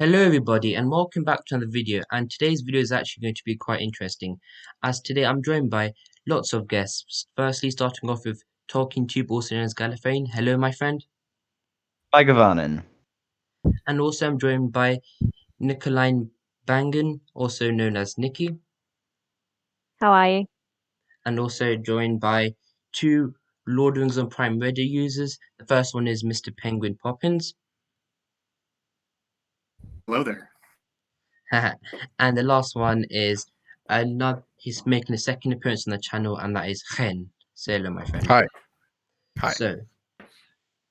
Hello everybody and welcome back to another video, and today's video is actually going to be quite interesting as today I'm joined by lots of guests. Firstly, starting off with Talking Tube, also known as Gallifreyan. Hello my friend. Hi, Gavanin. And also I'm joined by Nicoline Bangan, also known as Nikki, How are you? and also joined by two Lord of the Rings on Prime Reddit users. The first one is Mr. Penguin Poppins. Hello there. And the last one is he's making a second appearance on the channel, and that is Chen. Say hello my friend. Hi. Hi. So,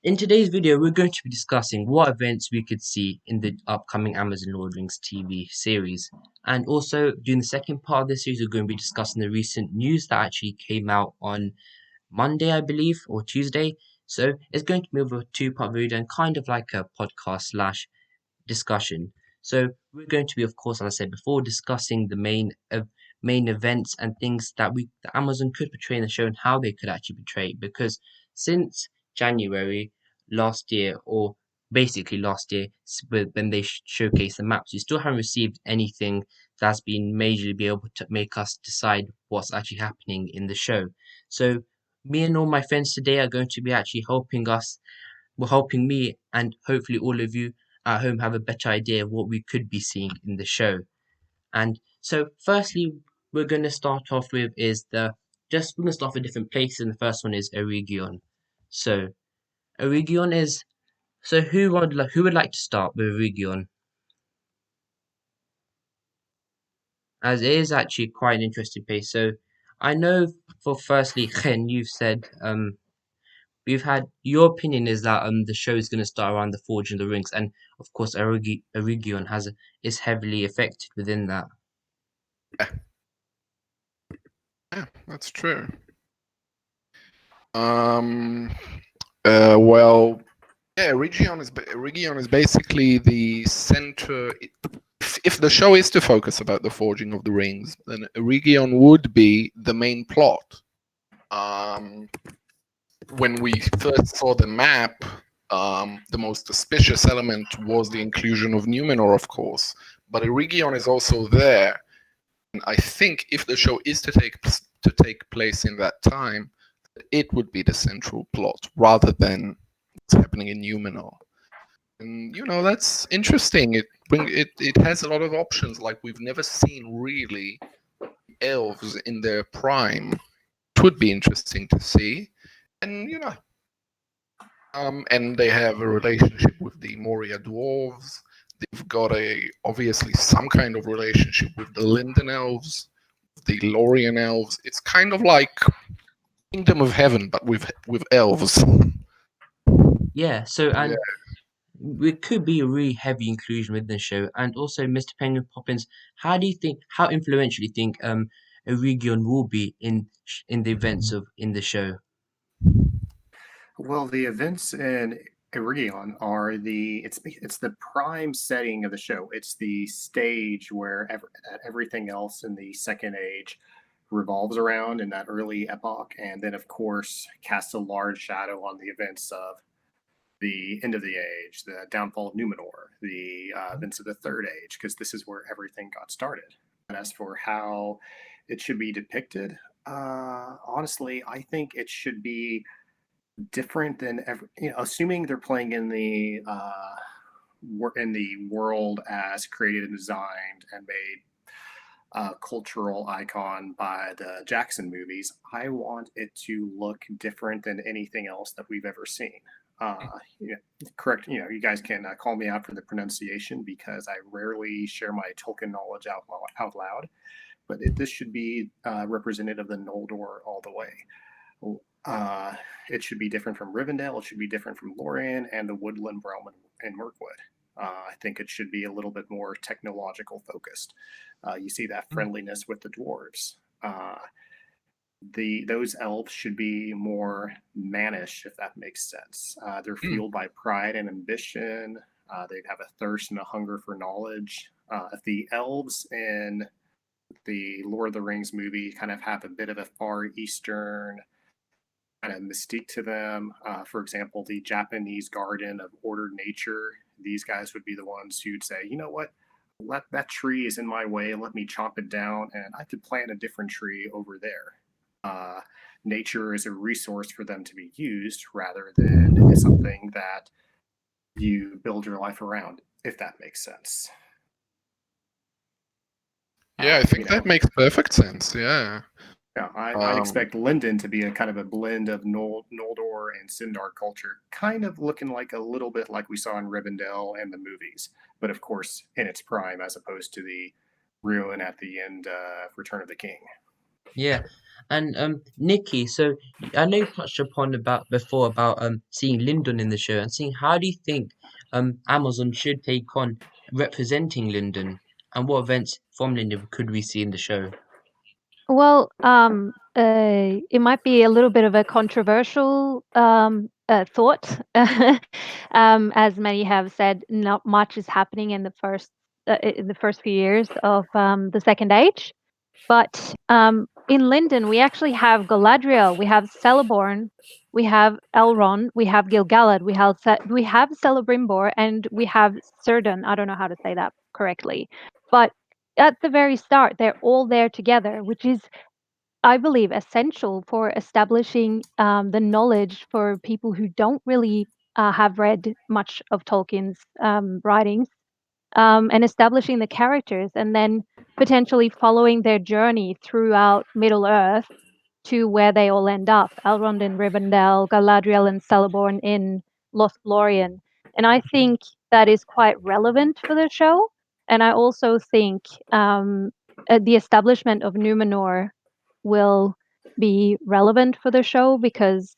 in today's video, we're going to be discussing what events we could see in the upcoming Amazon Lord of the Rings TV series. And also, during the second part of this series, we're going to be discussing the recent news that actually came out on Monday, I believe, or Tuesday. So, it's going to be over a two-part video and kind of like a podcast slash discussion. So we're going to be, of course, as I said before, discussing the main events and things that Amazon could portray in the show and how they could actually portray it. Because since January last year, or basically last year, when they showcased the maps, we still haven't received anything that's been majorly be able to make us decide what's actually happening in the show. So me and all my friends today are going to be actually helping me and hopefully all of you at home have a better idea of what we could be seeing in the show. And so, firstly, we're going to start off with we're going to start with different places. And the first one is Eregion. So, Eregion is so who would like to start with Eregion? As it is actually quite an interesting place. So, I know for firstly, Chen, you've said we've had your opinion is that the show is going to start around the Forging of the Rings, and of course, Eregion is heavily affected within that. Yeah, that's true. Um. Well, yeah. Region is basically the center. If the show is to focus about the Forging of the Rings, then Region would be the main plot. When we first saw the map, the most suspicious element was the inclusion of Numenor, of course. But Eregion is also there. And I think if the show is to take place in that time, it would be the central plot rather than what's happening in Numenor. And that's interesting. It has a lot of options. Like we've never seen really elves in their prime. It would be interesting to see. And and they have a relationship with the Moria dwarves. They've got obviously some kind of relationship with the Linden elves, the Lorien elves. It's kind of like Kingdom of Heaven, but with elves. Yeah, so Yeah. and it could be a really heavy inclusion within the show. And also, Mr. Penguin Poppins, how influential do you think Eregion will be in the events of in the show? Well, the events in Iridion are it's the prime setting of the show. It's the stage where everything else in the Second Age revolves around in that early epoch, and then of course casts a large shadow on the events of the end of the age, the downfall of Numenor, the events of the Third Age, because this is where everything got started. And as for how it should be depicted, honestly, I think it should be different than ever. Assuming they're playing in the world as created and designed and made a cultural icon by the Jackson movies, I want it to look different than anything else that we've ever seen. Correct. You guys can call me out for the pronunciation because I rarely share my Tolkien knowledge out loud. But this should be representative of the Noldor all the way. It should be different from Rivendell. It should be different from Lorien and the Woodland Realm and Mirkwood. I think it should be a little bit more technological focused. You see that friendliness with the dwarves. Those elves should be more mannish, if that makes sense. They're fueled by pride and ambition. They have a thirst and a hunger for knowledge. If the elves in the Lord of the Rings movie kind of have a bit of a Far Eastern kind of mystique to them. For example, the Japanese garden of ordered nature these guys would be the ones who'd say, you know what, that tree is in my way, let me chop it down and I could plant a different tree over there. Nature is a resource for them to be used rather than something that you build your life around, if that makes sense. Yeah, I think that makes perfect sense. Yeah. Yeah, I'd expect Linden to be a kind of a blend of Noldor and Sindar culture, kind of looking like a little bit like we saw in Rivendell and the movies, but of course in its prime, as opposed to the ruin at the end of Return of the King. Yeah, and Nikki, so I know you touched upon about before about seeing Lyndon in the show and seeing how do you think Amazon should take on representing Lyndon and what events from Lyndon could we see in the show? Well, it might be a little bit of a controversial thought. As many have said, not much is happening in the first few years of the Second Age. But in Linden, we actually have Galadriel, we have Celeborn, we have Elrond, we have Gil-galad, we have Celebrimbor, and we have Círdan. I don't know how to say that correctly, but at the very start, they're all there together, which is, I believe, essential for establishing the knowledge for people who don't really have read much of Tolkien's writings, and establishing the characters, and then potentially following their journey throughout Middle Earth to where they all end up: Elrond in Rivendell, Galadriel and Celeborn in Lothlorien. And I think that is quite relevant for the show. And I also think the establishment of Numenor will be relevant for the show because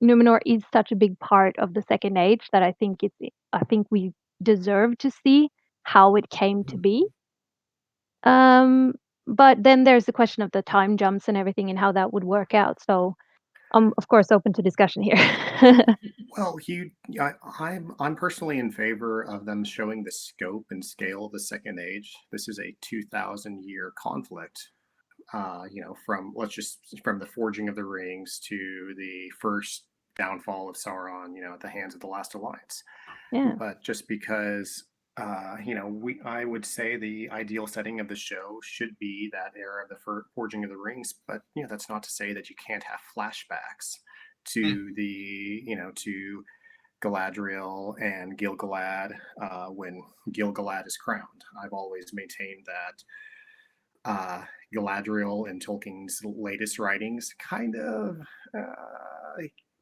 Numenor is such a big part of the Second Age that I think we deserve to see how it came to be. But then there's the question of the time jumps and everything and how that would work out. So I'm of course open to discussion here. Well, I'm personally in favor of them showing the scope and scale of the Second Age. This is a 2,000-year conflict. From the forging of the rings to the first downfall of Sauron, at the hands of the Last Alliance. Yeah. But just because, I would say the ideal setting of the show should be that era of the forging of the rings. But that's not to say that you can't have flashbacks to to Galadriel and Gil-galad when Gil-galad is crowned. I've always maintained that Galadriel in Tolkien's latest writings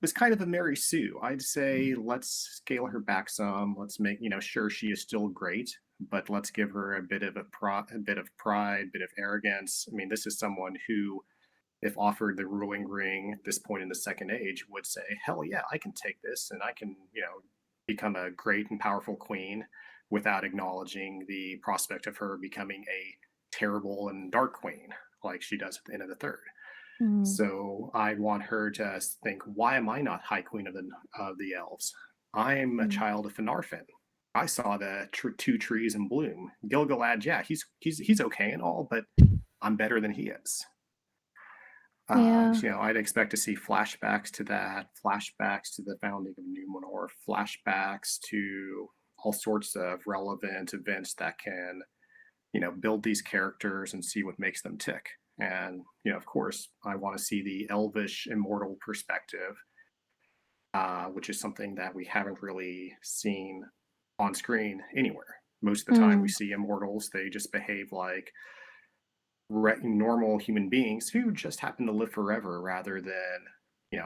was kind of a Mary Sue. I'd say let's scale her back some. Let's make sure she is still great, but let's give her a bit of pride, a bit of arrogance. I mean, this is someone who, if offered the ruling ring at this point in the Second Age, would say, "Hell yeah, I can take this, and I can become a great and powerful queen," without acknowledging the prospect of her becoming a terrible and dark queen like she does at the end of the third. So I want her to think, why am I not High Queen of the Elves? I'm a child of Finarfin. I saw the two trees in bloom. Gil-galad, yeah, he's okay and all, but I'm better than he is. I'd expect to see flashbacks to that, flashbacks to the founding of Numenor, flashbacks to all sorts of relevant events that can build these characters and see what makes them tick. And of course, I want to see the Elvish Immortal perspective, which is something that we haven't really seen on screen anywhere. Most of the time we see Immortals, they just behave like normal human beings who just happen to live forever, rather than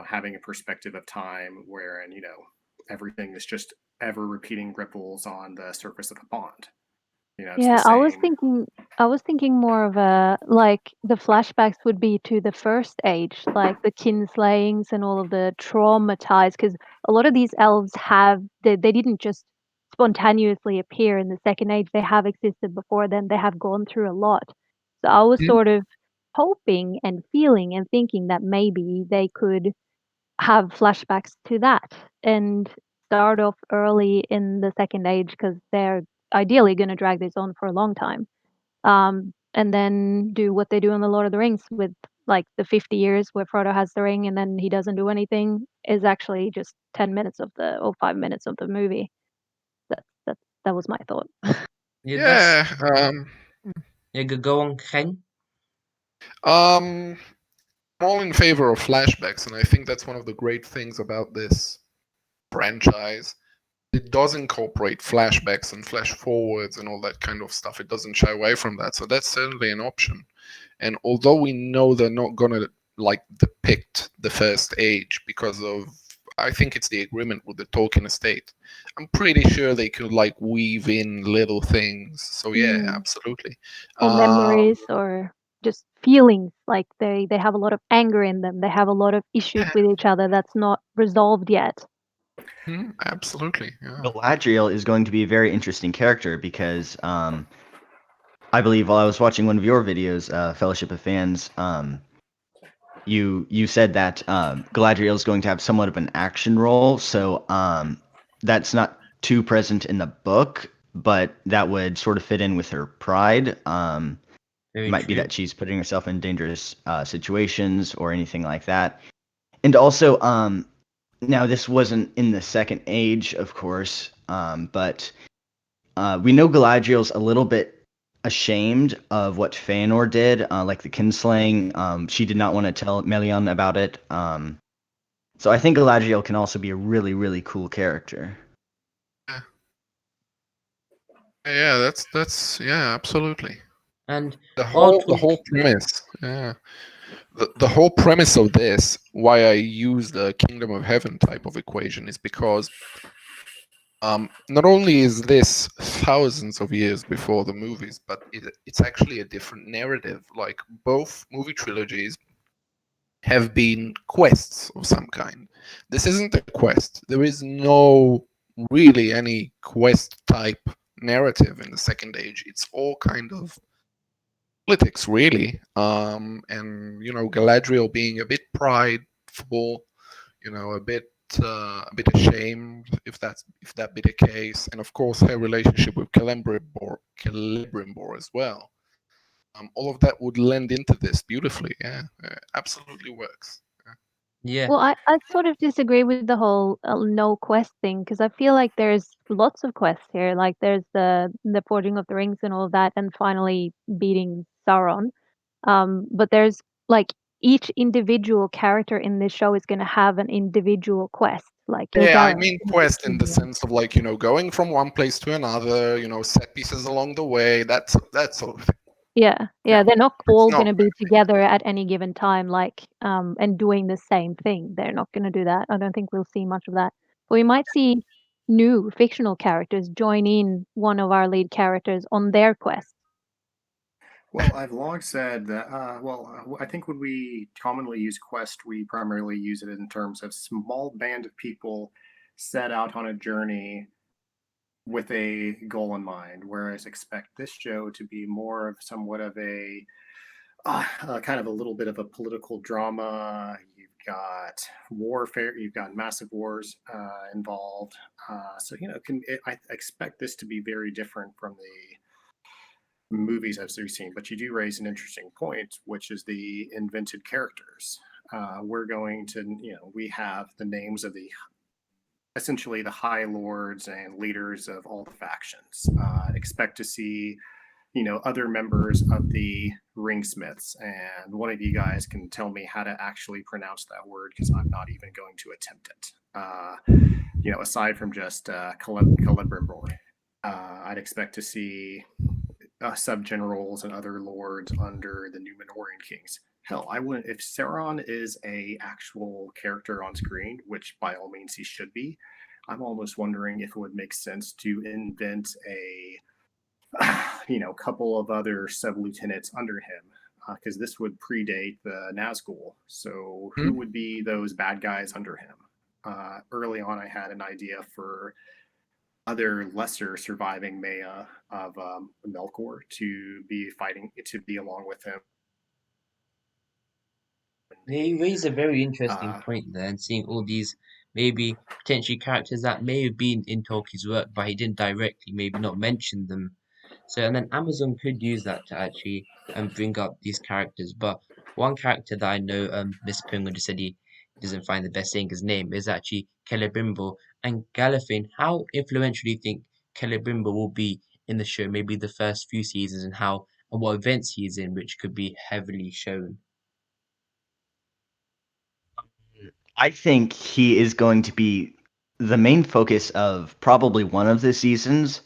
having a perspective of time wherein everything is just ever repeating ripples on the surface of a pond. Yeah, I was thinking more of the flashbacks would be to the First Age, like the kinslayings and all of the traumatized, because a lot of these elves they didn't just spontaneously appear in the Second Age, they have existed before then, they have gone through a lot. So I was sort of hoping and feeling and thinking that maybe they could have flashbacks to that and start off early in the Second Age because they're ideally going to drag this on for a long time. And then do what they do in The Lord of the Rings with like the 50 years where Frodo has the ring and then he doesn't do anything is actually just 10 minutes or 5 minutes of the movie. That was my thought. Yeah, Yeah. go on, Ken. I'm all in favor of flashbacks, and I think that's one of the great things about this franchise. It does incorporate flashbacks and flash forwards and all that kind of stuff. It doesn't shy away from that, so that's certainly an option. And although we know they're not gonna like depict the First Age because of, I think it's the agreement with the Tolkien estate, I'm pretty sure they could like weave in little things. So yeah, absolutely. Or memories, or just feelings, like they have a lot of anger in them. They have a lot of issues with each other that's not resolved yet. Absolutely. Yeah. Galadriel is going to be a very interesting character because I believe while I was watching one of your videos, Fellowship of Fans, you said that Galadriel is going to have somewhat of an action role, so that's not too present in the book, but that would sort of fit in with her pride. It might be that she's putting herself in dangerous situations or anything like that. And also, now this wasn't in the Second Age, of course, but we know Galadriel's a little bit ashamed of what Fëanor did, like the kinslaying. She did not want to tell Melian about it. So I think Galadriel can also be a really, really cool character. Yeah, that's yeah, absolutely. And the whole premise, yeah. The whole premise of this, why I use the Kingdom of Heaven type of equation, is because not only is this thousands of years before the movies, but it's actually a different narrative. Like both movie trilogies have been quests of some kind. This isn't a quest. There is no really any quest type narrative in the Second Age. It's all kind of politics, really. And Galadriel being a bit prideful, a bit ashamed, if that be the case, and of course her relationship with Celebrimbor as well. All of that would lend into this beautifully. Yeah, absolutely works. Yeah. Well, I sort of disagree with the whole no quest thing, because I feel like there's lots of quests here. Like there's the forging of the rings and all of that, and finally beating Sauron. But there's like each individual character in this show is going to have an individual quest. Like Yeah, I mean quest in the sense of like going from one place to another. Set pieces along the way. That sort of thing. Yeah, they're not all not going to be together at any given time, like and doing the same thing. They're not going to do that. I don't think we'll see much of that. But we might see new fictional characters join in one of our lead characters on their quest. Well, I've long said that, I think when we commonly use quest, we primarily use it in terms of small band of people set out on a journey with a goal in mind, whereas expect this show to be more of somewhat of a kind of a little bit of a political drama. You've got warfare, you've got massive wars involved. I expect this to be very different from the movies I've seen. But you do raise an interesting point, which is the invented characters. We're going to, we have the names of essentially the high lords and leaders of all the factions. Expect to see other members of the ringsmiths, and one of you guys can tell me how to actually pronounce that word, because I'm not even going to attempt it. Aside from just Celebrimbor, I'd expect to see sub-generals and other lords under the Númenórean kings. Hell, I wouldn't, if Sauron is a actual character on screen, which by all means he should be. I'm almost wondering if it would make sense to invent a couple of other sub-lieutenants under him, because this would predate the Nazgul. So who would be those bad guys under him? Early on, I had an idea for other lesser surviving Maya of Melkor to be along with him. You raise a very interesting point there, and seeing all these maybe potentially characters that may have been in Tolkien's work, but he didn't directly maybe not mention them. So, and then Amazon could use that to actually bring up these characters. But one character that I know, Mr. Penguin just said he doesn't find the best saying his name, is actually Celebrimbor. And Galifin, how influential do you think Celebrimbor will be in the show, maybe the first few seasons, and how and what events he is in, which could be heavily shown. I think he is going to be the main focus of probably one of the seasons,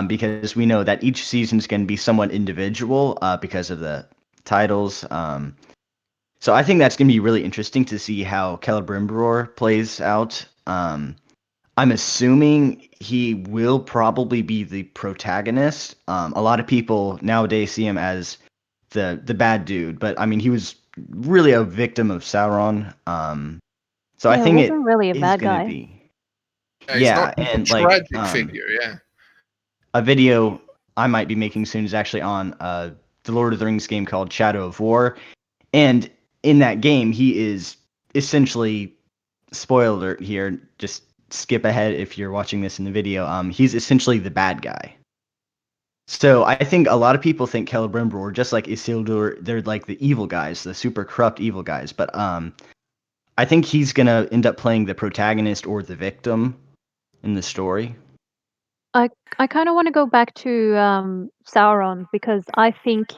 because we know that each season is going to be somewhat individual because of the titles. So I think that's going to be really interesting to see how Celebrimbor plays out. I'm assuming he will probably be the protagonist. A lot of people nowadays see him as the bad dude, but I mean he was really a victim of Sauron. So I Yeah, it think wasn't it really a is bad gonna guy. be Yeah, yeah, he's a and like tragic figure. Yeah. a video I might be making soon is actually on the Lord of the Rings game called Shadow of War, and in that game he is essentially, spoiler alert here, just skip ahead if you're watching this in the video. He's essentially the bad guy. So I think a lot of people think Celebrimbor, just like Isildur, they're like the evil guys, the super corrupt evil guys. But I think he's gonna end up playing the protagonist or the victim in the story. I kind of want to go back to Sauron because I think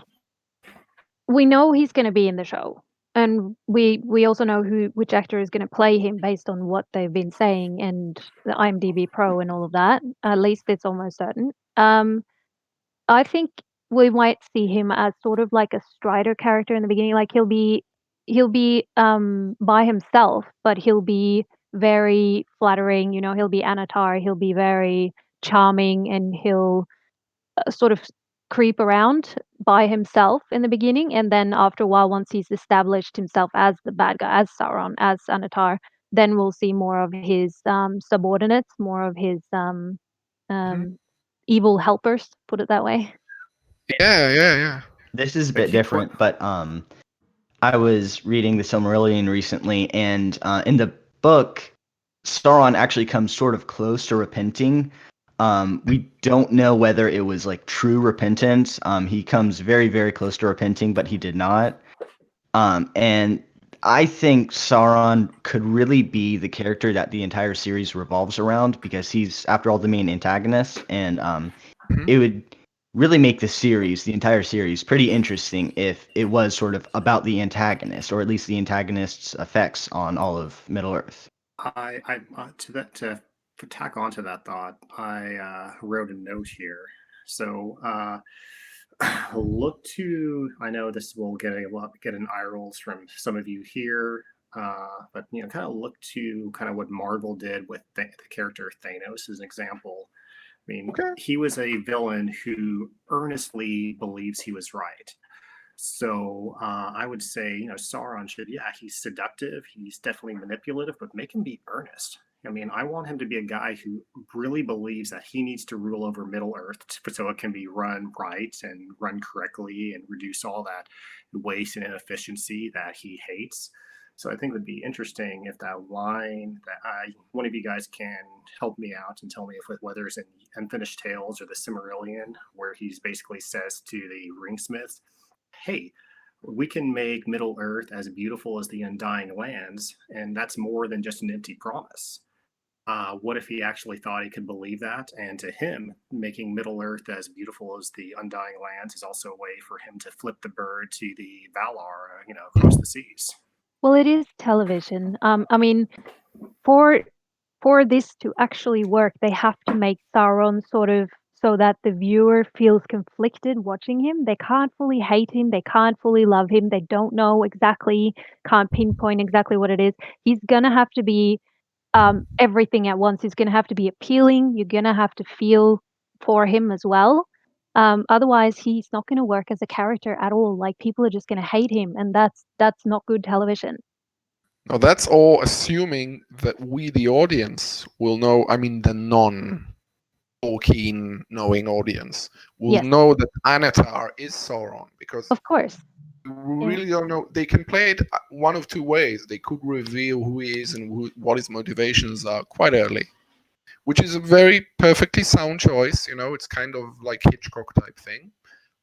we know he's going to be in the show, and we also know which actor is going to play him based on what they've been saying and the IMDb Pro and all of that. At least it's almost certain. I think we might see him as sort of like a Strider character in the beginning. Like he'll be by himself, but he'll be very flattering. You know, he'll be Anatar. He'll be very charming, and he'll sort of creep around by himself in the beginning, and then after a while, once he's established himself as the bad guy, as Sauron, as Anatar, then we'll see more of his subordinates, more of his Mhm. um, evil helpers, put it that way. Yeah. This is a Like bit he put. different, but I was reading the Silmarillion recently, and in the book, Sauron actually comes sort of close to repenting. We don't know whether it was like true repentance. He comes very, very close to repenting, but he did not. And I think Sauron could really be the character that the entire series revolves around because he's, after all, the main antagonist, and Mhm. it would really make the series, the entire series, pretty interesting if it was sort of about the antagonist, or at least the antagonist's effects on all of Middle Earth. I to that to tack onto that thought, I wrote a note here. So look to. I know this will get an eye rolls from some of you here, but kind of look to kind of what Marvel did with the character Thanos as an example. I mean, Okay. he was a villain who earnestly believes he was right. So I would say, Sauron should, yeah, he's seductive, he's definitely manipulative, but make him be earnest. I mean, I want him to be a guy who really believes that he needs to rule over Middle Earth so it can be run right and run correctly and reduce all that waste and inefficiency that he hates. So I think it would be interesting if that line that one of you guys can help me out and tell me if whether it's in Unfinished Tales or the Cimmerillion, where he's basically says to the ringsmiths, hey, we can make Middle Earth as beautiful as the Undying Lands, and that's more than just an empty promise. What if he actually thought he could believe that? And to him, making Middle Earth as beautiful as the Undying Lands is also a way for him to flip the bird to the Valar, across the seas. Well, it is television. I mean, for for this to actually work, they have to make Sauron sort of so that the viewer feels conflicted watching him. They can't fully hate him, they can't fully love him, they don't know exactly, can't pinpoint exactly what it is. He's gonna have to be everything at once. He's gonna have to be appealing. You're gonna have to feel for him as well. Otherwise, he's not gonna work as a character at all. Like people are just gonna hate him, and that's not good television. Now that's all assuming that we, the audience, will know. I mean, the non-Tolkien knowing audience will Yes, know that Anatar is Sauron, because of course. we Yeah. really don't know. They can play it one of two ways. They could reveal who he is and what his motivations are quite early, which is a very perfectly sound choice. It's kind of like Hitchcock type thing.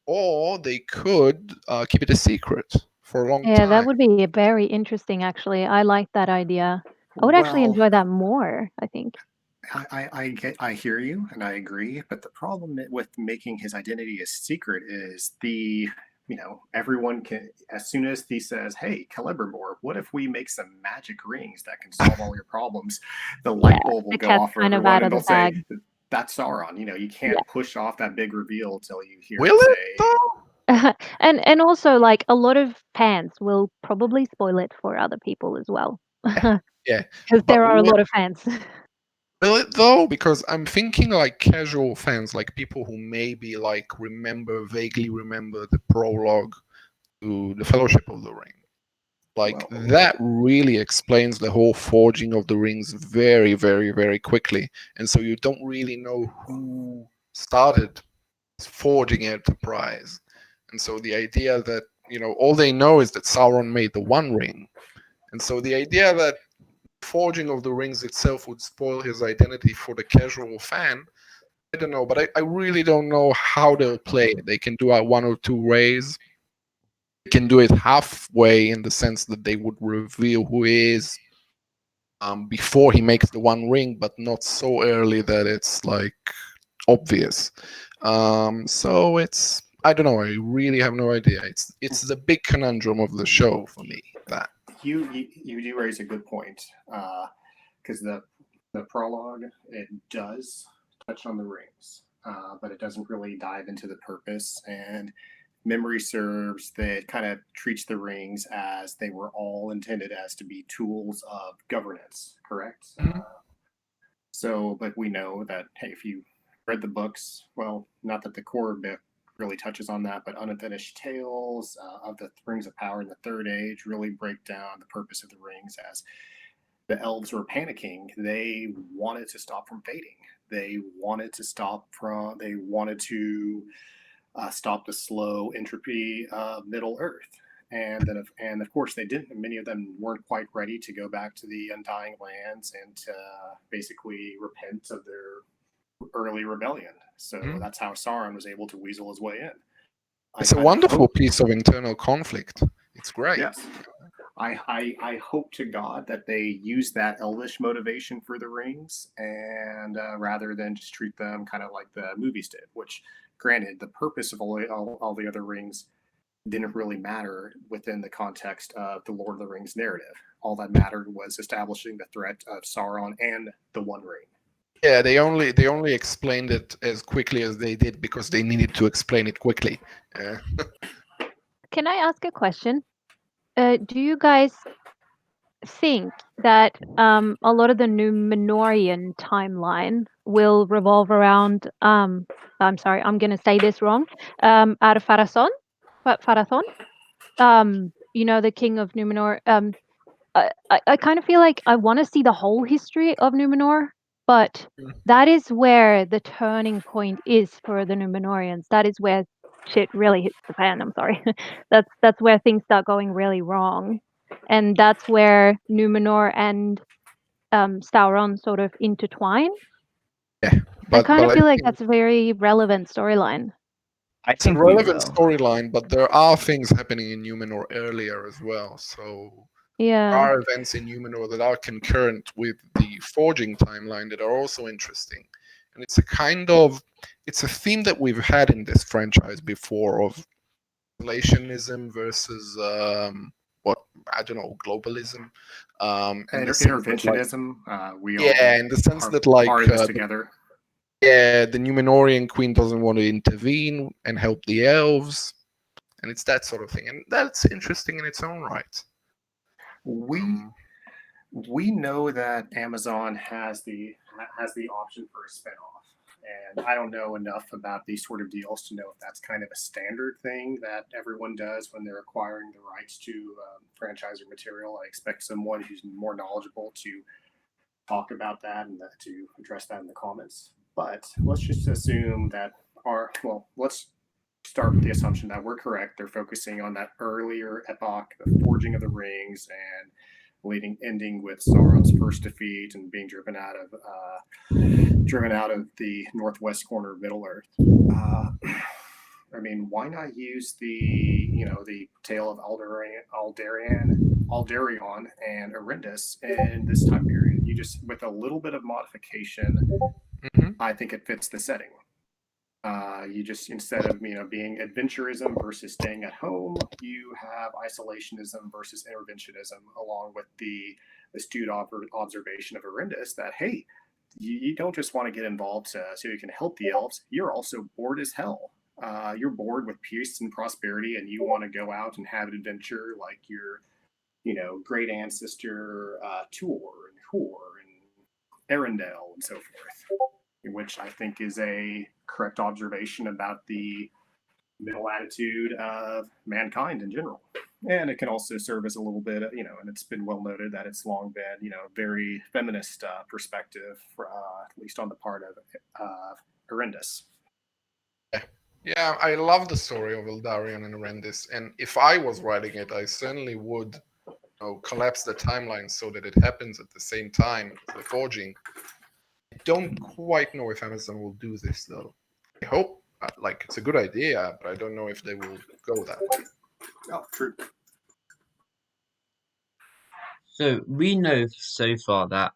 Or they could keep it a secret for a long Yeah, that time. would be very interesting, actually. I like that idea. I would actually Well, enjoy that more, I think. I hear you and I agree, but the problem with making his identity a secret is everyone can, as soon as he says, "Hey, Celebrimbor, what if we make some magic rings that can solve all your problems?" The Yeah, light bulb will the go cat's off for kind of everyone, out and of they'll the say, bag. "That's Sauron." You Yeah. can't push off that big reveal until you hear Will him it say, though? And also, like, a lot of fans will probably spoil it for other people as well. Yeah, Because but there are a lot of fans. will it though? Because I'm thinking like casual fans, like people who maybe like vaguely remember the prologue to the Fellowship of the Ring. Like Well, that really explains the whole forging of the rings very, very, very quickly. And so you don't really know who started forging Enterprise. And so the idea that, all they know is that Sauron made the One Ring. And so the idea that forging of the rings itself would spoil his identity for the casual fan, I don't know. But I really don't know how they'll play it. They can do one or two ways. They can do it halfway in the sense that they would reveal who he is before he makes the One Ring, but not so early that it's like obvious. So it's, I don't know. I really have no idea. It's the big conundrum of the show for me. That you do raise a good point, because the prologue, it does touch on the rings, but it doesn't really dive into the purpose. And memory serves that it kind of treats the rings as they were all intended as to be tools of governance, correct? Mhm. So, but we know that, hey, if you read the books, well, not that the core book really touches on that, but Unfinished Tales of the Rings of Power in the Third Age really break down the purpose of the rings as the elves were panicking. They wanted to stop from fading. They wanted to stop the slow entropy of Middle Earth. And of course they didn't. Many of them weren't quite ready to go back to the Undying Lands and to basically repent of their early rebellion. So that's how Sauron was able to weasel his way in. It's a wonderful piece of internal conflict. It's great. Yes. I hope to God that they use that Elvish motivation for the rings, and rather than just treat them kind of like the movies did, which, granted, the purpose of all the other rings didn't really matter within the context of the Lord of the Rings narrative. All that mattered was establishing the threat of Sauron and the One Ring. Yeah, they only explained it as quickly as they did because they needed to explain it quickly. Can I ask a question? Do you guys think that a lot of the Numenorian timeline will revolve around I'm sorry, I'm gonna say this wrong. Ar-Pharazôn? Pharazôn? The king of Numenor. I kind of feel like I want to see the whole history of Numenor, but that is where the turning point is for the Numenorians. That is where shit really hits the fan. I'm sorry. That's where things start going really wrong, and that's where Numenor and Sauron sort of intertwine. Yeah, I kind of I feel like think that's a very relevant storyline. I it's a think we relevant will. storyline, but there are things happening in Numenor earlier as well. So there Yeah. are events in Numenor that are concurrent with the forging timeline that are also interesting. And it's a theme that we've had in this franchise before of isolationism versus globalism. In the sense that, like, Interventionism. We all in the sense that, like, are in this together. the Numenorian queen doesn't want to intervene and help the elves, and it's that sort of thing, and that's interesting in its own right. We know that Amazon has the option for a spinoff, and I don't know enough about these sort of deals to know if that's kind of a standard thing that everyone does when they're acquiring the rights to franchise or material. I expect someone who's more knowledgeable to talk about that and to address that in the comments. But let's just assume that let's start with the assumption that we're correct. They're focusing on that earlier epoch, the forging of the rings, and ending with Sauron's first defeat and being driven out of the northwest corner of Middle Earth. I mean, why not use the tale of Aldarion and Arendis in this time period? You just, with a little bit of modification, I think it fits the setting. You just, instead of being adventurism versus staying at home, you have isolationism versus interventionism, along with the astute observation of Arendis that, hey, you don't just want to get involved so you can help the elves. You're also bored as hell. You're bored with peace and prosperity, and you want to go out and have an adventure like your great ancestor Tuor and Hor and Arendelle and so forth, which I think is a correct observation about the mental attitude of mankind in general. And it can also serve as a little bit, and it's been well noted that it's long been, very feminist perspective, for, at least on the part of Arendis. Yeah, I love the story of Eldarion and Arendis, and if I was writing it, I certainly would collapse the timeline so that it happens at the same time as the forging. I don't quite know if Amazon will do this, though. I hope, it's a good idea, but I don't know if they will go that way. Oh, true. So we know so far that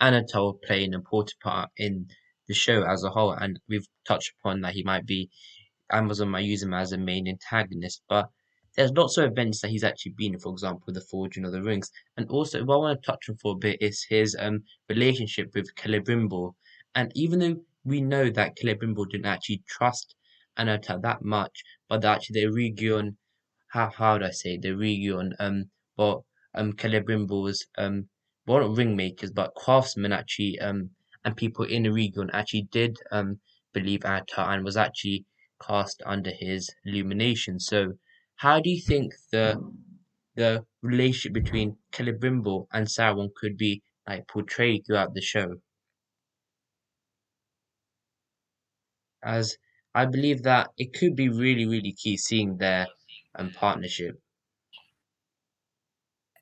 Anatol will play an important part in the show as a whole, and we've touched upon that Amazon might use him as a main antagonist, but there's lots of events that he's actually been in, for example, the Forging of the Rings. And also, what I want to touch on for a bit is his relationship with Celebrimbor. And even though we know that Celebrimbor didn't actually trust Anata that much, but actually the region, how do I say it? The region, Celebrimbor's well, not ringmakers, but craftsmen actually, and people in the region actually did believe Anata and was actually cast under his illumination. So, how do you think the relationship between Celebrimbor and Sauron could be portrayed throughout the show? As I believe that it could be really, really key seeing their partnership.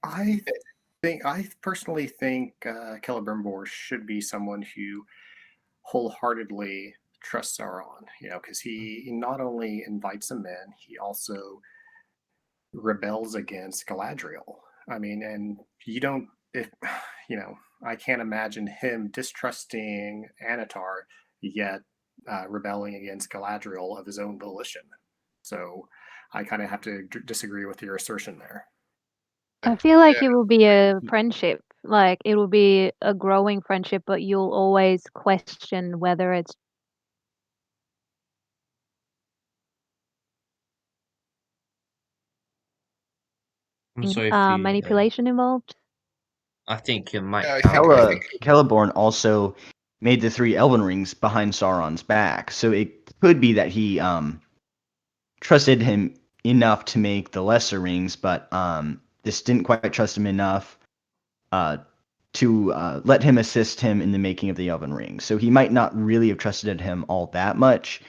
I personally think Celebrimbor should be someone who wholeheartedly trusts Sauron, because he not only invites him in, he also rebels against Galadriel. I mean, and I can't imagine him distrusting Anatar, yet rebelling against Galadriel of his own volition. So I kind of have to disagree with your assertion there. I feel like it will be a friendship. Like it will be a growing friendship, but you'll always question whether it's I'm sorry for you. manipulation involved. I think you might. Yeah, I think Celeborn also made the 3 Elven Rings behind Sauron's back, so it could be that he trusted him enough to make the Lesser Rings, but this didn't quite trust him enough to let him assist him in the making of the Elven Rings. So he might not really have trusted him all that much.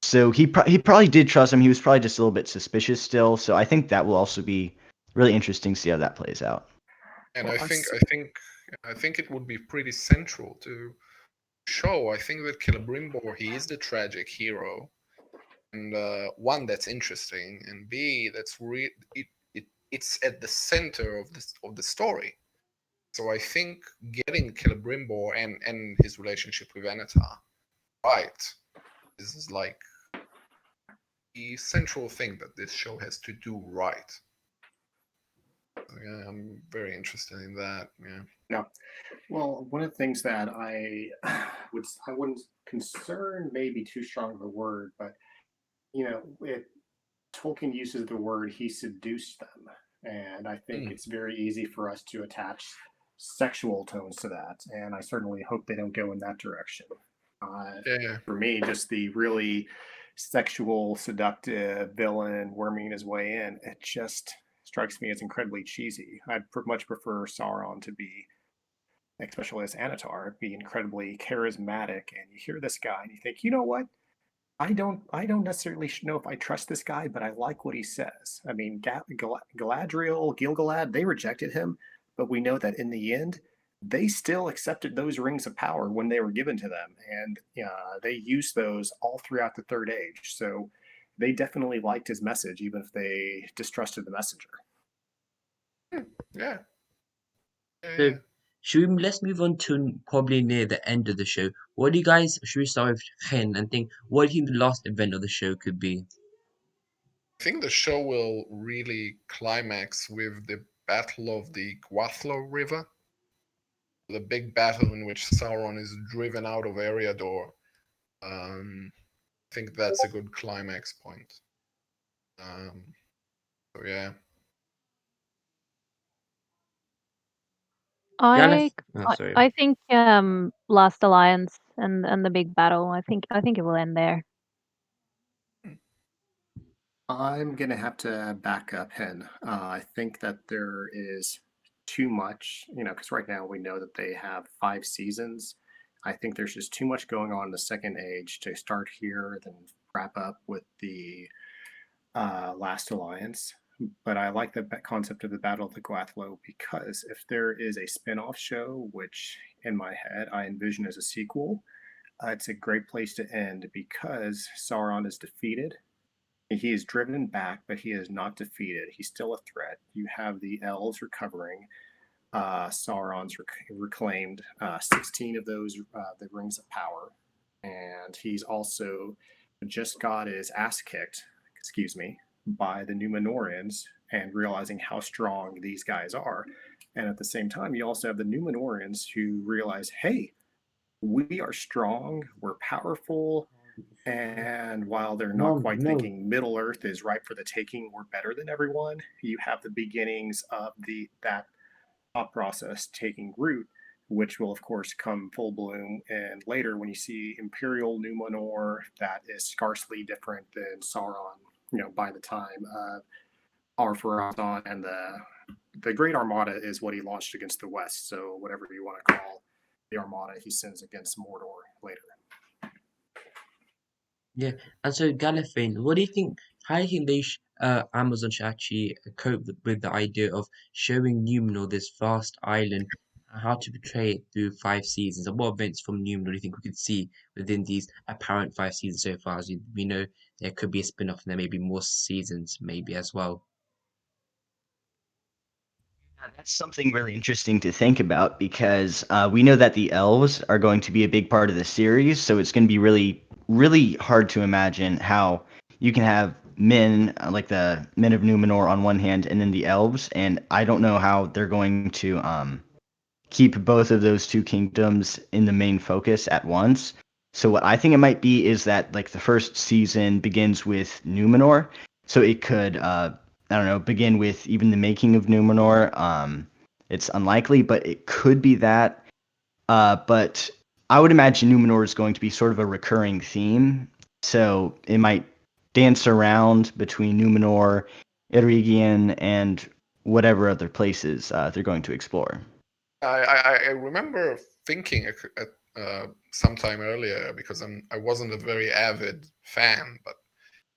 So he probably did trust him. He was probably just a little bit suspicious still. So I think that will also be really interesting to see how that plays out. And Well, I think it would be pretty central to show. I think that Celebrimbor, he is the tragic hero, and one that's interesting, and B, that's it's at the center of the story. So I think getting Celebrimbor and his relationship with Anatar right is like the central thing that this show has to do right. So, yeah, I'm very interested in that. Yeah. No. Well, one of the things that I wouldn't concern, maybe too strong of a word, but Tolkien uses the word he seduced them, and I think it's very easy for us to attach sexual tones to that, and I certainly hope they don't go in that direction. For me, just the really sexual, seductive villain worming his way in, it just strikes me as incredibly cheesy. I'd much prefer Sauron to be, especially as Anatar, be incredibly charismatic, and you hear this guy and you think, you know what? I don't necessarily know if I trust this guy, but I like what he says. I mean, Galadriel, Gil-galad, they rejected him, but we know that in the end, they still accepted those rings of power when they were given to them, and they used those all throughout the Third Age. So they definitely liked his message, even if they distrusted the messenger. Yeah. So, Let's move on to probably near the end of the show. What do you guys? Should we start with Chen and think? What do you think the last event of the show could be? I think the show will really climax with the Battle of the Gwathlo River, the big battle in which Sauron is driven out of Eriador. I think that's a good climax point. So yeah. Galif? I Oh, I, sorry. I think Last Alliance and the big battle. I think it will end there. I'm gonna have to back up Hen. I think that there is too much, because right now we know that they have 5 seasons. I think there's just too much going on in the Second Age to start here, then wrap up with the Last Alliance. But I like the concept of the Battle of the Gwathlo because if there is a spin-off show, which in my head I envision as a sequel, it's a great place to end because Sauron is defeated. He is driven back, but he is not defeated. He's still a threat. You have the elves recovering. Sauron's reclaimed 16 of those, the rings of power. And he's also just got his ass kicked, excuse me, by the Numenorians and realizing how strong these guys are. And at the same time, you also have the Numenorians who realize, hey, we are strong, we're powerful, and while they're not quite thinking Middle Earth is ripe for the taking, we're better than everyone, you have the beginnings of that thought process taking root, which will of course come full bloom. And later, when you see Imperial Numenor, that is scarcely different than Sauron. By the time Ar-Pharazôn and the Great Armada is what he launched against the West. So whatever you want to call the Armada, he sends against Mordor later. Yeah, and so Gallifreyan, what do you think? How do you think Amazon should actually cope with the idea of showing Numenor this vast island, and how to portray it through 5 seasons? And what events from Numenor do you think we could see within these apparent 5 seasons so far? As we know, there could be a spin-off, and there may be more seasons, maybe as well. Yeah, that's something really interesting to think about because we know that the elves are going to be a big part of the series, so it's going to be really, really hard to imagine how you can have men like the men of Numenor on one hand, and then the elves, and I don't know how they're going to keep both of those two kingdoms in the main focus at once. So what I think it might be is that like the first season begins with Numenor, so it could I don't know, begin with even the making of Numenor. It's unlikely, but it could be that. But I would imagine Numenor is going to be sort of a recurring theme, so it might dance around between Numenor, Eregion, and whatever other places they're going to explore. I remember thinking sometime earlier, because I wasn't a very avid fan, but